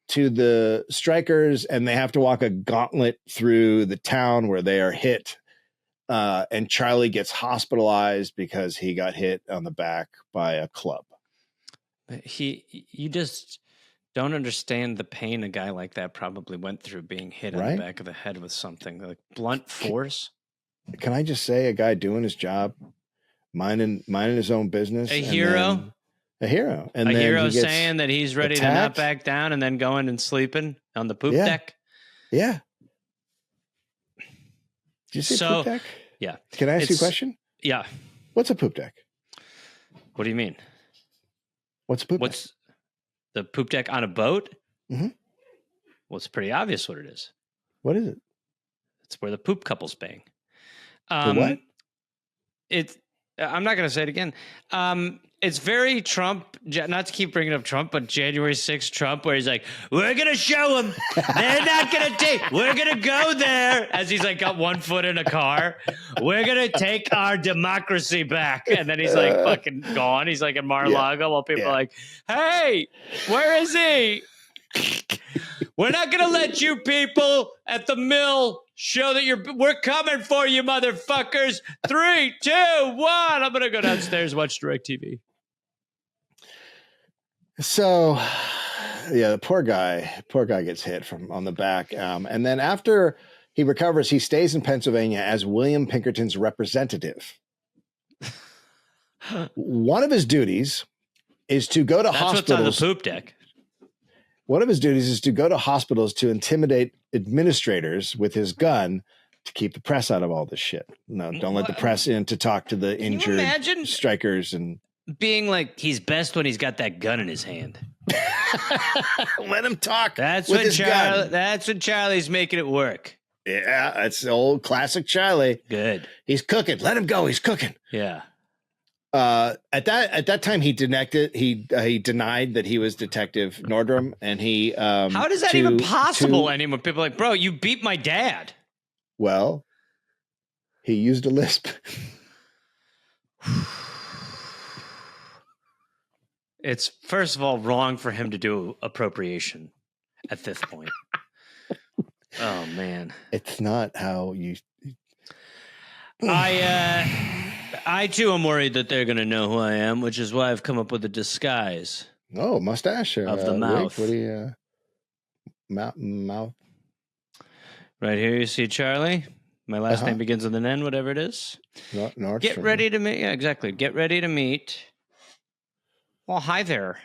to the strikers, and they have to walk a gauntlet through the town where they are hit. And Charlie gets hospitalized because he got hit on the back by a club. You just don't understand the pain a guy like that probably went through being hit on the back of the head with something like blunt force. Can I just say, a guy doing his job, minding his own business, a hero. A hero. And a then hero saying that he's ready to not back down and then going and sleeping on the poop deck. Yeah. Did you say poop deck? Yeah. Can I ask you a question? Yeah. What's a poop deck? What do you mean? What's a poop deck? What's the poop deck on a boat? Mm-hmm. Well, it's pretty obvious what it is. What is it? It's where the poop couples bang. What? I'm not going to say it again. It's very Trump, not to keep bringing up Trump, but January 6th Trump, where he's like, we're going to show them. They're not going to take, we're going to go there. As he's like got one foot in a car. We're going to take our democracy back. And then he's like fucking gone. He's like in Mar-a-Lago while people are like, hey, where is he? We're not going to let you people at the mill show that we're coming for you, motherfuckers. 3, 2, 1. I'm going to go downstairs and watch DirecTV. So, yeah, the poor guy gets hit on the back. And then after he recovers, he stays in Pennsylvania as William Pinkerton's representative. One of his duties is to go to hospitals. That's what's on the poop deck. One of his duties is to go to hospitals to intimidate administrators with his gun to keep the press out of all this shit. No, don't let the press in to talk to the injured strikers and being like he's best when he's got that gun in his hand. Let him talk. That's with when his gun. That's when Charlie's making it work. Yeah, that's the old classic Charlie. Good. He's cooking. Let him go. He's cooking. Yeah. At that time, he denied that he was Detective Nordrum, and he. How does that even possible anymore? People are like, bro, you beat my dad. Well, he used a lisp. It's first of all wrong for him to do appropriation at this point. Oh man, it's not how you. I too am worried that they're going to know who I am, which is why I've come up with a disguise. Oh, mustache of the mouth. What do you mouth? Right here, you see Charlie. My last name begins with an N, whatever it is. Get ready to meet. Yeah, exactly. Get ready to meet. Well, hi there.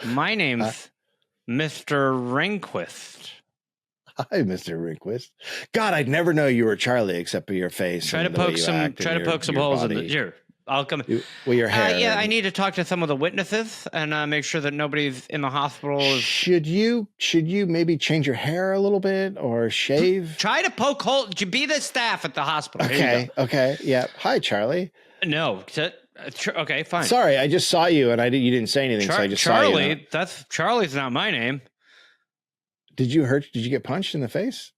My name's Mr. Rehnquist. Hi, Mr. Rehnquist. God, I'd never know you were Charlie except for your face. Try to poke some holes in the. Here, I'll come. With your hair. Yeah, I need to talk to some of the witnesses and make sure that nobody's in the hospital. Should you maybe change your hair a little bit or shave? Try to poke holes. Be the staff at the hospital. Okay. Yeah. Hi, Charlie. No. Okay, fine. Sorry, I just saw you and you didn't say anything, so I just saw you. Charlie's not my name. Did you get punched in the face?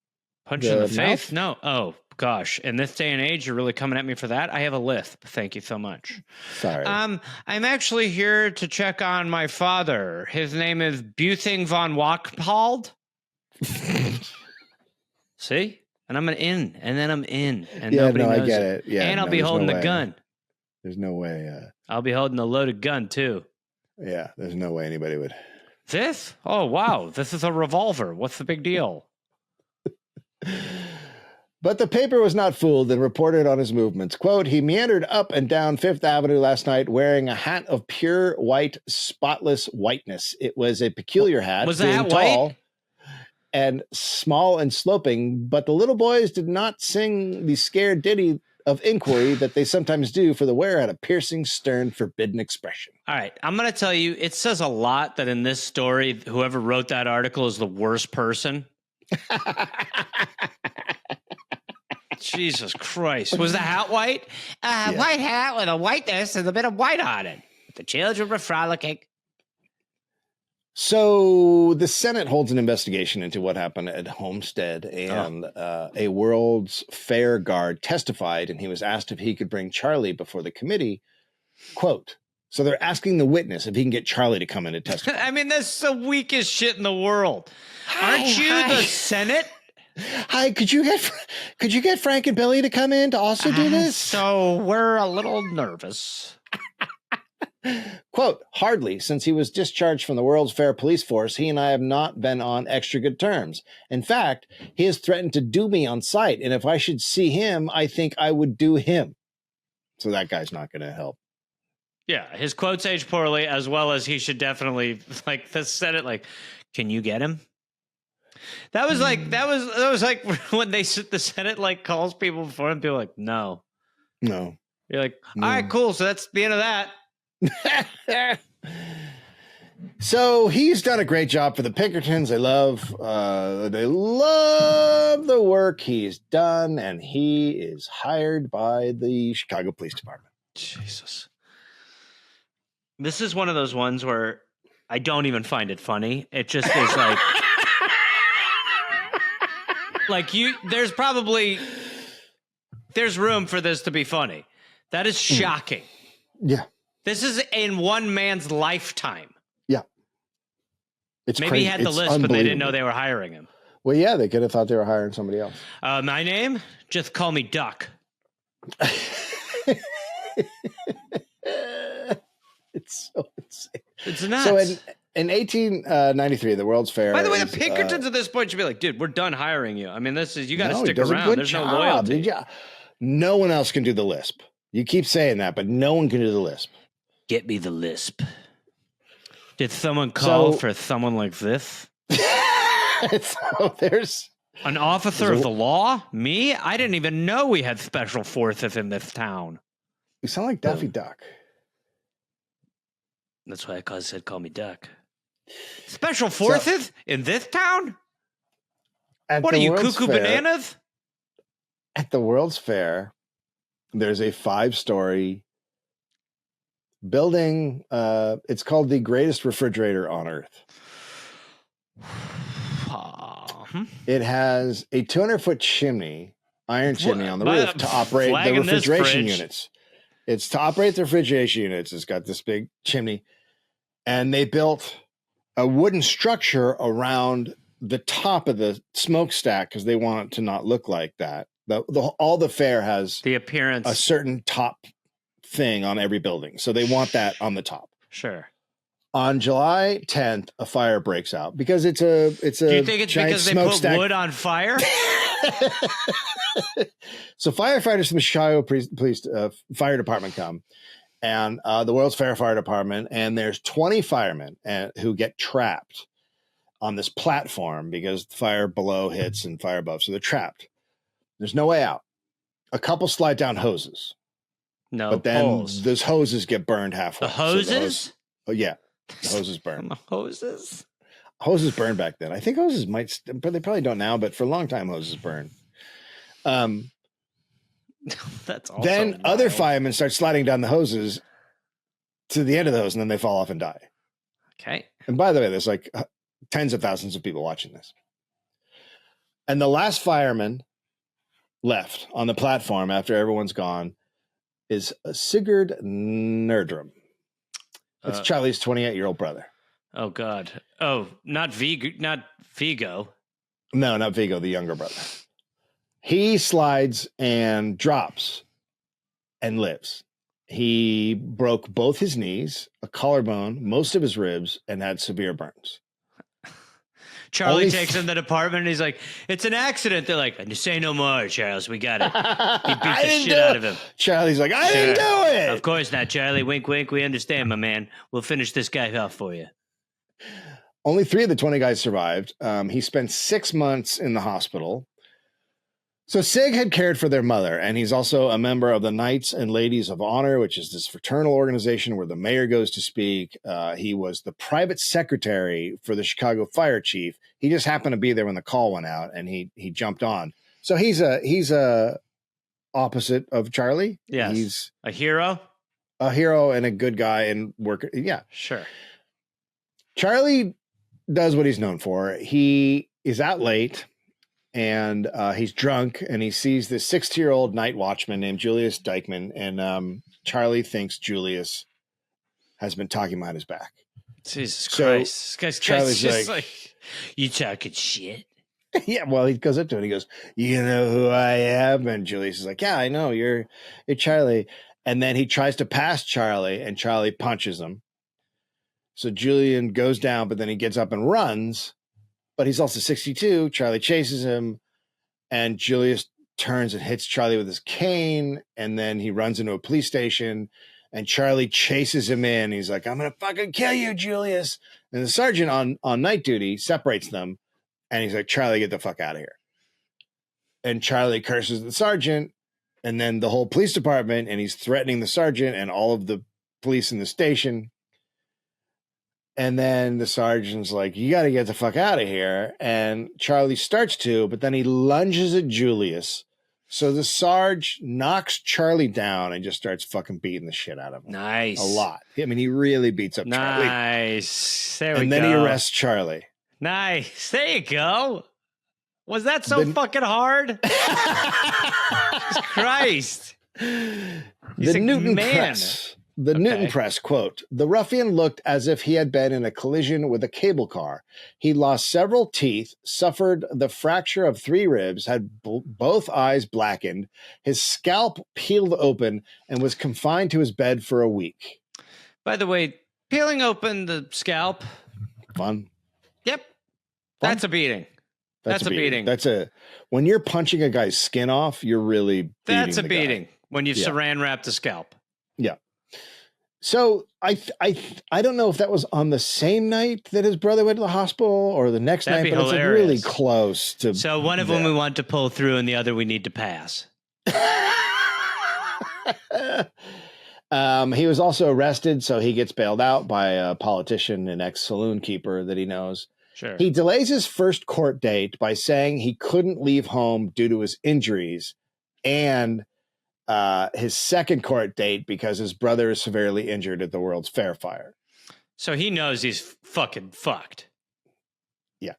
In the face? No. Oh, gosh. In this day and age, you're really coming at me for that? I have a lisp. Thank you so much. Sorry. I'm actually here to check on my father. His name is Buthing von Wachpald. See? And I'm in, and then I'm in, and nobody knows I get it. Yeah, and I'll be holding the gun. There's no way. I'll be holding a loaded gun, too. Yeah, there's no way anybody would. This? Oh, wow. This is a revolver. What's the big deal? But the paper was not fooled and reported on his movements. Quote, he meandered up and down Fifth Avenue last night wearing a hat of pure white, spotless whiteness. It was a peculiar hat. Was the hat white? And small and sloping, but the little boys did not sing the scared ditty of inquiry that they sometimes do, for the wearer had a piercing, stern, forbidden expression. All right, I'm going to tell you, it says a lot that in this story, whoever wrote that article is the worst person. Jesus Christ. Was the hat white? White hat with a whiteness and a bit of white on it. The children were frolicking. So the Senate holds an investigation into what happened at Homestead, and a World's Fair guard testified, and he was asked if he could bring Charlie before the committee. Quote, so they're asking the witness if he can get Charlie to come in and testify. I mean, that's the weakest shit in the world. Aren't you the Senate? Hi, could you get Frank and Billy to come in to also do this? So we're a little nervous. Quote, hardly. Since he was discharged from the World's Fair police force, he and I have not been on extra good terms. In fact, he has threatened to do me on sight, and if I should see him, I think I would do him. So that guy's not going to help. Yeah, his quotes age poorly, as well as he should definitely, like, the Senate, like, can you get him? That was like when the Senate like calls people before and people are like, no. You're like, all right, cool. So that's the end of that. So he's done a great job for the Pinkertons. They love the work he's done, and he is hired by the Chicago Police Department. Jesus. This is one of those ones where I don't even find it funny. It just is like there's room for this to be funny. That is shocking. Yeah. This is in one man's lifetime. Yeah. It's maybe he had the list, but they didn't know they were hiring him. Well, yeah, they could have thought they were hiring somebody else. My name? Just call me Duck. It's so insane. It's nuts. So in 1893, the World's Fair. By the way, the Pinkertons at this point should be like, dude, we're done hiring you. I mean, you got to stick around. There's no loyalty. No one else can do the lisp. You keep saying that, but no one can do the lisp. Get me the lisp. Did someone call So- for someone like this? So there's An officer of the law? Me? I didn't even know we had special forces in this town. you sound like Daffy Duck. That's why I said call me Duck. Special forces in this town? At What the are you, World's cuckoo Fair- bananas? At the World's Fair, there's a 5-story building. It's called the greatest refrigerator on Earth. It has a 200-foot chimney, iron chimney on the roof to operate the Flagging this refrigeration fridge. units. It's to operate the refrigeration units. It's got this big chimney. And they built a wooden structure around the top of the smokestack because they want it to not look like that. All the fair has The appearance. a certain top thing on every building. So they want that on the top. Sure. On July 10th, a fire breaks out because it's a Do you think it's giant because they put smokestack. wood on fire? So firefighters from the Chicago Police Fire Department come, and the World's Fair Fire Department, and there's 20 firemen who get trapped on this platform because fire below hits and fire above, so they're trapped. There's no way out. A couple slide down hoses, No, but then poles. those hoses get burned halfway. The So hoses? oh yeah, the hoses burn. The hoses? Hoses burned back then. I think hoses might, but they probably don't now. But for a long time, hoses burn. That's also Then other wild. firemen start sliding down the hoses to the end of the hose, and then they fall off and die. Okay. And by the way, there's like tens of thousands of people watching this. And the last fireman left on the platform after everyone's gone is Sigurd Nerdrum. It's Charlie's 28-year-old brother. Oh God. Oh, not Vigo. No, not Vigo, the younger brother. He slides and drops and lives. He broke both his knees, a collarbone, most of his ribs, and had severe burns. Charlie Only takes him to the department and he's like, "It's an accident." They're like, "Say no more, Charles. We got it." He beat I the didn't shit do out it. of him. Charlie's like, I didn't do it. Of course not, Charlie. Wink, wink. We understand, my man. We'll finish this guy off for you. Only 3 of the 20 guys survived. He spent 6 months in the hospital. So Sig had cared for their mother, and he's also a member of the Knights and Ladies of Honor, which is this fraternal organization where the mayor goes to speak. He was the private secretary for the Chicago fire chief. He just happened to be there when the call went out, and he jumped on. So he's a opposite of Charlie. Yes. He's A hero? a hero and a good guy and worker. Yeah. Sure. Charlie does what he's known for. He is out late and he's drunk and he sees this 60-year-old night watchman named Julius Dykman. And Charlie thinks Julius has been talking behind his back. Jesus So, Christ. This guy's Charlie's just like- you talking shit. Yeah, well, he goes up to him and he goes, "You know who I am?" And Julius is like, "Yeah, I know. You're Charlie." And then he tries to pass Charlie and Charlie punches him. So Julian goes down, but then he gets up and runs. But he's also 62. Charlie chases him, and Julius turns and hits Charlie with his cane, and then he runs into a police station, and Charlie chases him in. He's like, "I'm going to fucking kill you, Julius." And the sergeant on night duty separates them, and he's like, "Charlie, get the fuck out of here." And Charlie curses the sergeant, and then the whole police department, and he's threatening the sergeant and all of the police in the station. And then the sergeant's like, "You got to get the fuck out of here." And Charlie starts to, but then he lunges at Julius. So the Sarge knocks Charlie down and just starts fucking beating the shit out of him. Nice. A lot. I mean, he really beats up Charlie. Nice. There we And go. then he arrests Charlie. Nice. There you go. Was that so fucking hard? Jesus Christ. He's The a Newton man. Press. The Newton Press, quote, "The ruffian looked as if he had been in a collision with a cable car. He lost several teeth, suffered the fracture of 3 ribs, had both eyes blackened, his scalp peeled open, and was confined to his bed for a week." By the way, peeling open the scalp. Fun. Yep. Fun. That's a beating. That's a beating. That's when you're punching a guy's skin off, you're really beating That's a the guy. beating when you Yeah. saran wrap the scalp. Yeah. So I don't know if that was on the same night that his brother went to the hospital or the next That'd night, be but hilarious. it's like really close to. So one of them we want to pull through and the other we need to pass. He was also arrested, so he gets bailed out by a politician and ex-saloon keeper that he knows. Sure. He delays his first court date by saying he couldn't leave home due to his injuries, and his second court date because his brother is severely injured at the World's Fair fire. So he knows he's fucking fucked. Yeah.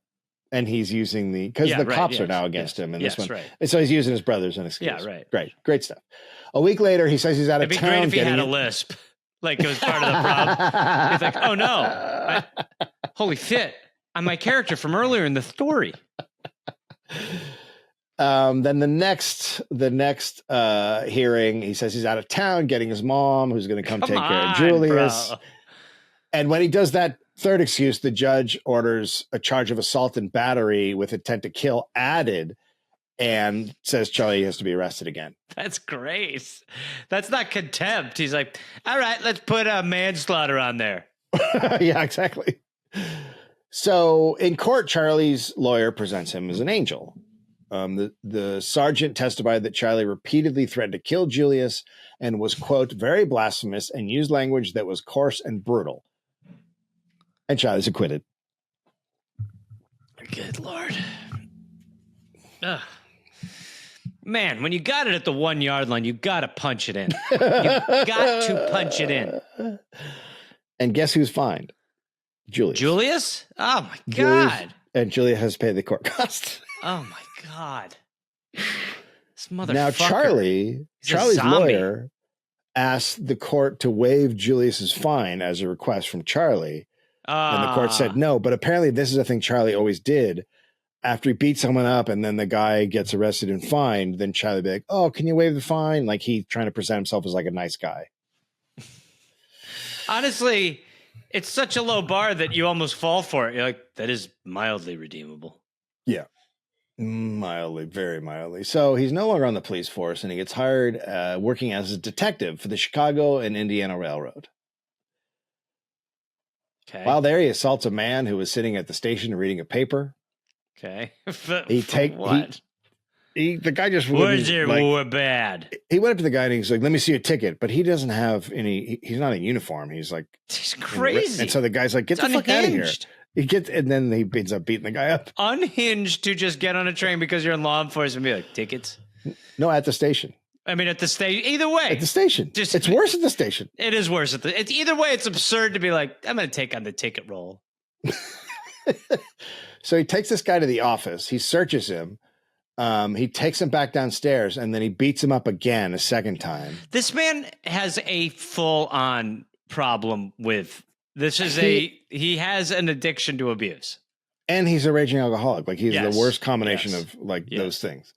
And he's using because the cops are now against him in this one. Right. And so he's using his brother as an excuse. Yeah, right. Great stuff. A week later, he says he's out of It'd be town. great if he had a lisp. Like it was part of the problem. He's like, oh no. Holy shit. I'm my character from earlier in the story. Then the next hearing, he says he's out of town getting his mom, who's going to come take care of Julius. Bro. And when he does that third excuse, the judge orders a charge of assault and battery with intent to kill added and says Charlie has to be arrested again. That's great. That's not contempt. He's like, all right, let's put a manslaughter on there. Yeah, exactly. So in court, Charlie's lawyer presents him as an angel. The sergeant testified that Charlie repeatedly threatened to kill Julius and was, quote, very blasphemous and used language that was coarse and brutal. And Charlie's acquitted. Good Lord. Ugh. Man, when you got it at the 1 yard line, you got to punch it in. You got to punch it in. And guess who's fined? Julius. Julius? Oh, my God. And Julius has paid the court costs. Oh, my God. This motherfucker. Now, Charlie's lawyer asked the court to waive Julius's fine as a request from Charlie. And the court said no. But apparently this is a thing Charlie always did. After he beats someone up and then the guy gets arrested and fined, then Charlie be like, oh, can you waive the fine? Like he's trying to present himself as like a nice guy. Honestly, it's such a low bar that you almost fall for it. You're like, that is mildly redeemable. Yeah. Mildly, very mildly. So he's no longer on the police force and he gets hired working as a detective for the Chicago and Indiana Railroad. Okay. While there, he assaults a man who was sitting at the station reading a paper. Okay. The guy just was it bad? He went up to the guy and he's like, let me see your ticket. But he doesn't have any, he's not in uniform. He's like, he's crazy. And so the guy's like, get the fuck out of here. And then he ends up beating the guy up. Unhinged to just get on a train because you're in law enforcement and be like, tickets? No, at the station. I mean, at the station. Either way. At the station. It's worse at the station. It is worse at the. It's either way. It's absurd to be like, I'm going to take on the ticket roll. So he takes this guy to the office. He searches him. He takes him back downstairs, and then he beats him up again a second time. This man has a full-on problem with. This is he has an addiction to abuse, and he's a raging alcoholic. Like he's the worst combination of those things.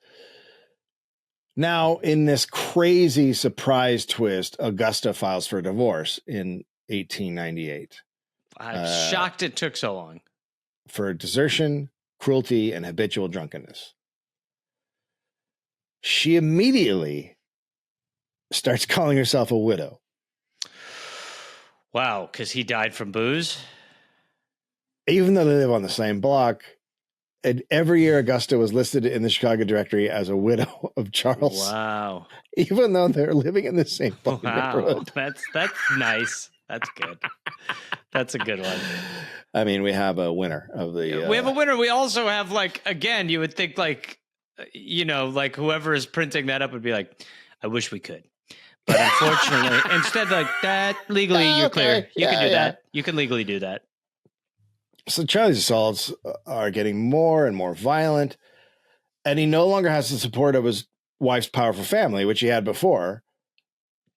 Now, in this crazy surprise twist, Augusta files for divorce in 1898. I'm shocked it took so long. For desertion, cruelty, and habitual drunkenness. She immediately starts calling herself a widow. Wow, because he died from booze? Even though they live on the same block, and every year Augusta was listed in the Chicago directory as a widow of Charles. Wow. Even though they're living in the same neighborhood. That's nice. That's good. That's a good one. I mean, we have a winner of the... we have a winner. We also have, like, again, you would think, like, you know, like whoever is printing that up would be like, I wish we could. But unfortunately, instead like that, legally, you're clear. You can do that. You can legally do that. So Charlie's assaults are getting more and more violent, and he no longer has the support of his wife's powerful family, which he had before.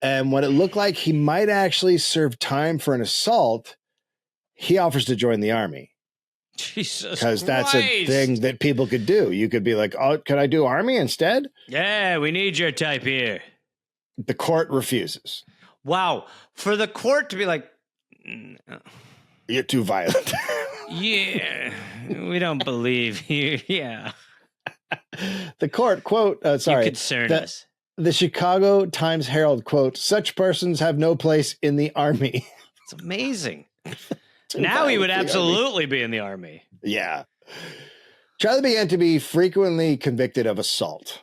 And when it looked like he might actually serve time for an assault, he offers to join the army. Jesus, because that's a thing that people could do. You could be like, oh, can I do army instead? Yeah, we need your type here. The court refuses. Wow. For the court to be like, no. You're too violent. Yeah, we don't believe you. Yeah. The court, quote, sorry. You concern us. The Chicago Times-Herald quote, "Such persons have no place in the army." It's amazing. Now he would absolutely be in the army. Yeah. Charlie began to be frequently convicted of assault.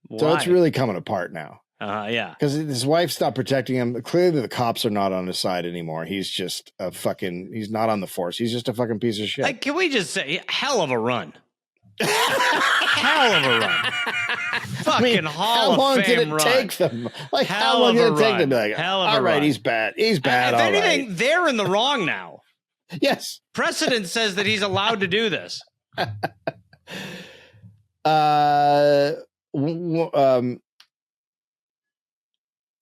Why? So it's really coming apart now. Yeah. Because his wife stopped protecting him. Clearly the cops are not on his side anymore. He's just he's not on the force. He's just a fucking piece of shit. Like, can we just say, hell of a run. Hell of a run. Fucking Hall how long of Fame did it run. take them? Like, Hell how long of did a it take run. them to be like, Hell of a all right, run. he's bad. He's bad, If all anything, right. they're in the wrong now. Yes. Precedent says that he's allowed to do this.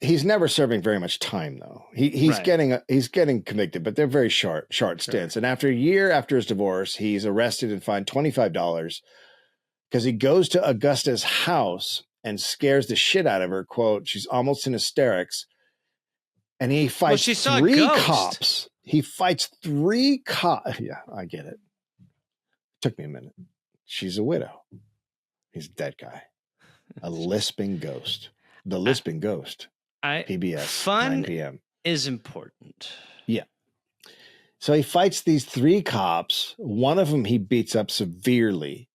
He's never serving very much time, though. He's getting convicted, but they're very short stints. And after a year after his divorce, he's arrested and fined $25 because he goes to Augusta's house and scares the shit out of her. Quote, "She's almost in hysterics." And he fights she saw a three ghost. cops. He fights three cops. Yeah, I get it. Took me a minute. She's a widow. He's a dead guy. A lisping ghost. The lisping ghost. PBS. Fun 9 p.m. is important. Yeah. So he fights these three cops. One of them he beats up severely.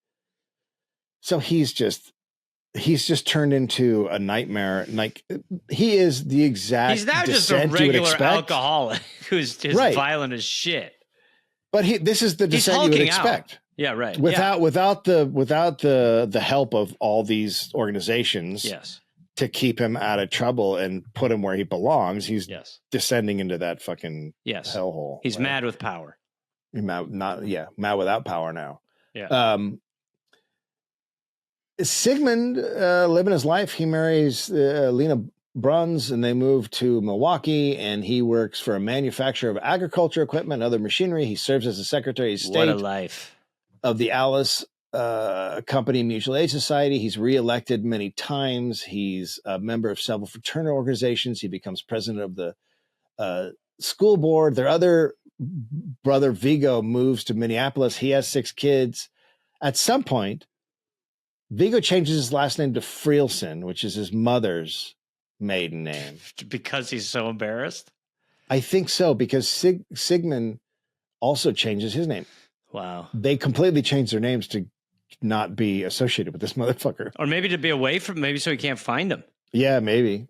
So he's just turned into a nightmare. Like, he is the exact. He's now just a descent you would regular expect. alcoholic who's just Right. violent as shit. But this is the He's descent you would hulking expect. out. Yeah, right. Without the help of all these organizations. Yes. To keep him out of trouble and put him where he belongs, he's descending into that fucking hellhole. He's mad with power. Mad without power now. Yeah. Sigmund living his life. He marries Lena Bruns, and they move to Milwaukee. And he works for a manufacturer of agriculture equipment and other machinery. He serves as the Secretary of State. What a life. Of the Alice Company Mutual Aid Society. He's reelected many times. He's a member of several fraternal organizations. He becomes president of the school board. Their other brother, Vigo, moves to Minneapolis. He has 6 kids. At some point, Vigo changes his last name to Frielson, which is his mother's maiden name. Because he's so embarrassed? I think so, because Sigmund also changes his name. Wow. They completely changed their names to not be associated with this motherfucker. Or maybe to be away from, maybe so he can't find him. Yeah, maybe.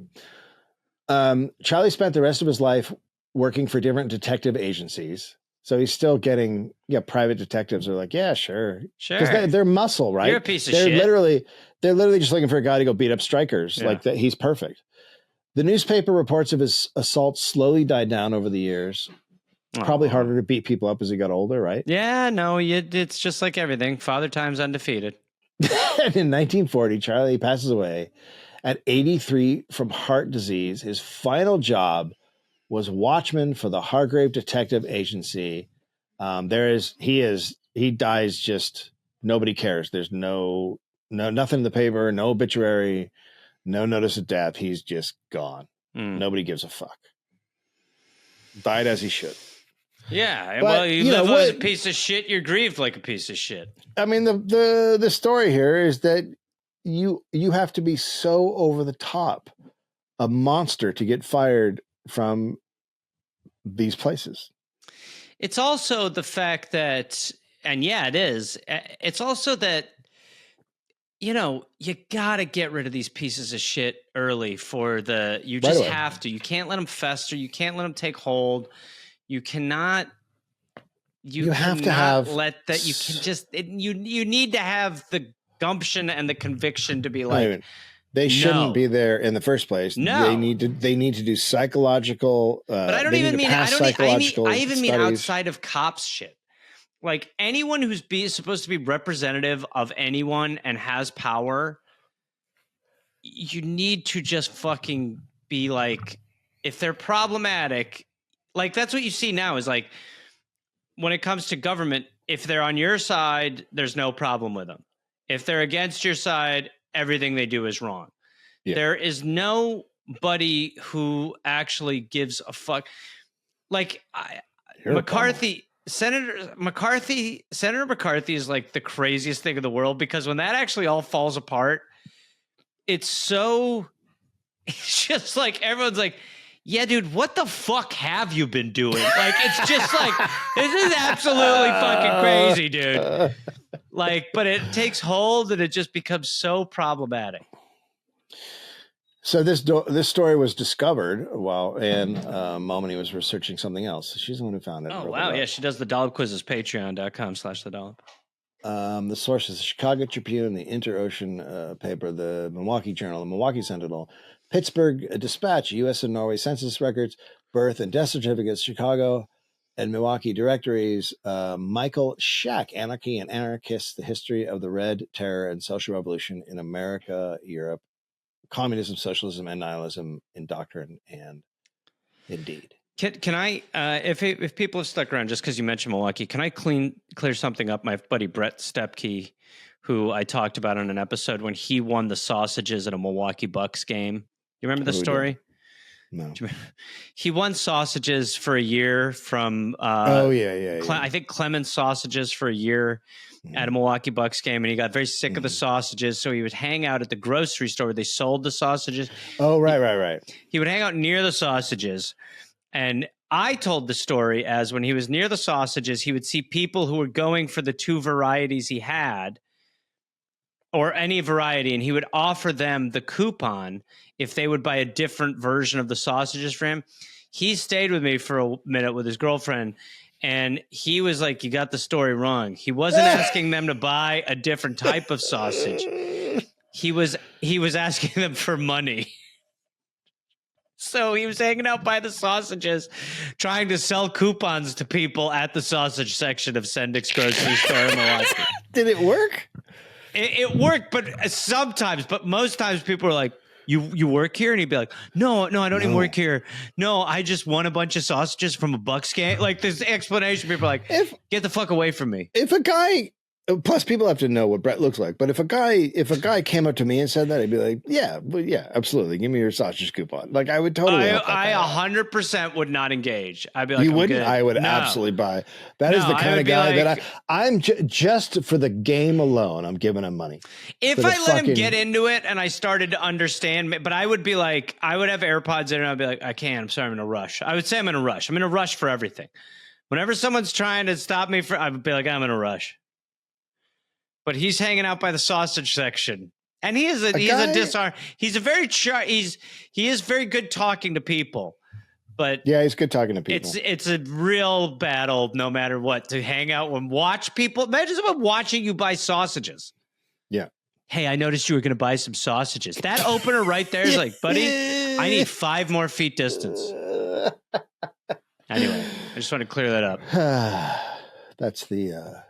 Charlie spent the rest of his life working for different detective agencies. So he's still getting, private detectives are like, yeah, sure. Because they're muscle, right? You're a piece of they're shit. They're literally just looking for a guy to go beat up strikers. Yeah. Like that. He's perfect. The newspaper reports of his assault slowly died down over the years. Probably harder to beat people up as he got older, right? Yeah, no, it's just like everything. Father Time's undefeated. And in 1940, Charlie passes away at 83 from heart disease. His final job was watchman for the Hargrave Detective Agency. He dies just, nobody cares. There's nothing in the paper, no obituary, no notice of death. He's just gone. Nobody gives a fuck. Died as he should. Yeah, But, well, you live as a piece of shit, you're grieved like a piece of shit. I mean, the story here is that you have to be so over the top, a monster, to get fired from these places. It's also the fact that, and yeah, it is. It's also that, you got to get rid of these pieces of shit early you just have to. You can't let them fester. You can't let them take hold. You cannot. You have to have let that. You can just. You need to have the gumption and the conviction to be like. They shouldn't be there in the first place. No, they need to do psychological. But I don't even mean. I even mean outside of cops shit. Like anyone who's supposed to be representative of anyone and has power, you need to just fucking be like, if they're problematic. Like, that's what you see now is like, when it comes to government, if they're on your side, there's no problem with them. If they're against your side, everything they do is wrong. Yeah. There is nobody who actually gives a fuck. Like, Senator McCarthy is like the craziest thing in the world, because when that actually all falls apart, it's so, it's just like everyone's like, yeah, dude, what the fuck have you been doing? Like, it's just like, this is absolutely fucking crazy, dude. Like, but it takes hold and it just becomes so problematic. So this story was discovered while Momini was researching something else. She's the one who found it. Oh, wow. Yeah, she does the Dollop quizzes, patreon.com/thedollop. The sources, the Chicago Tribune, the Inter-Ocean paper, the Milwaukee Journal, the Milwaukee Sentinel, Pittsburgh Dispatch, U.S. and Norway census records, birth and death certificates, Chicago and Milwaukee directories, Michael Shack, Anarchy and Anarchist, the history of the Red Terror and social revolution in America, Europe, communism, socialism, and nihilism in doctrine and indeed. Can I, if people have stuck around just because you mentioned Milwaukee, can I clear something up? My buddy Brett Stepke, who I talked about on an episode when he won the sausages at a Milwaukee Bucks game. You remember the story? No. He won sausages for a year from I think Clemens Sausages for a year at a Milwaukee Bucks game, and he got very sick of the sausages, so he would hang out at the grocery store where they sold the sausages. Oh, right. He would hang out near the sausages, and I told the story as when he was near the sausages, he would see people who were going for the two varieties he had, or any variety, and he would offer them the coupon if they would buy a different version of the sausages for him. He stayed with me for a minute with his girlfriend, and he was like, you got the story wrong. He wasn't asking them to buy a different type of sausage. He was asking them for money. So he was hanging out by the sausages, trying to sell coupons to people at the sausage section of Sendik's grocery store in Milwaukee. Did it work? It worked, but sometimes, but most times people are like, you work here? And he'd be like, no, I don't even work here. No, I just won a bunch of sausages from a Bucks game. Like this explanation, people are like, get the fuck away from me. If a guy, plus people have to know what Brett looks like, but if a guy came up to me and said that, I'd be like, yeah, absolutely. Give me your sausage coupon. Like I would totally. I 100% would not engage. I'd be like, you wouldn't? Good. I would absolutely buy. That is the kind of guy that I'm just for the game alone. I'm giving him money. If I let him get into it and I started to understand, but I would be like, I would have AirPods in and I'd be like, I can't. I'm sorry, I'm in a rush. I would say I'm in a rush. I'm in a rush for everything. Whenever someone's trying to stop me I would be like, I'm in a rush. But he's hanging out by the sausage section, and he is He's a very he is very good talking to people, but yeah, he's good talking to people. It's a real battle, no matter what, to hang out and watch people. Imagine someone watching you buy sausages. Yeah. Hey, I noticed you were going to buy some sausages. That opener right there is like, buddy, I need 5 more feet distance. Anyway, I just want to clear that up. That's the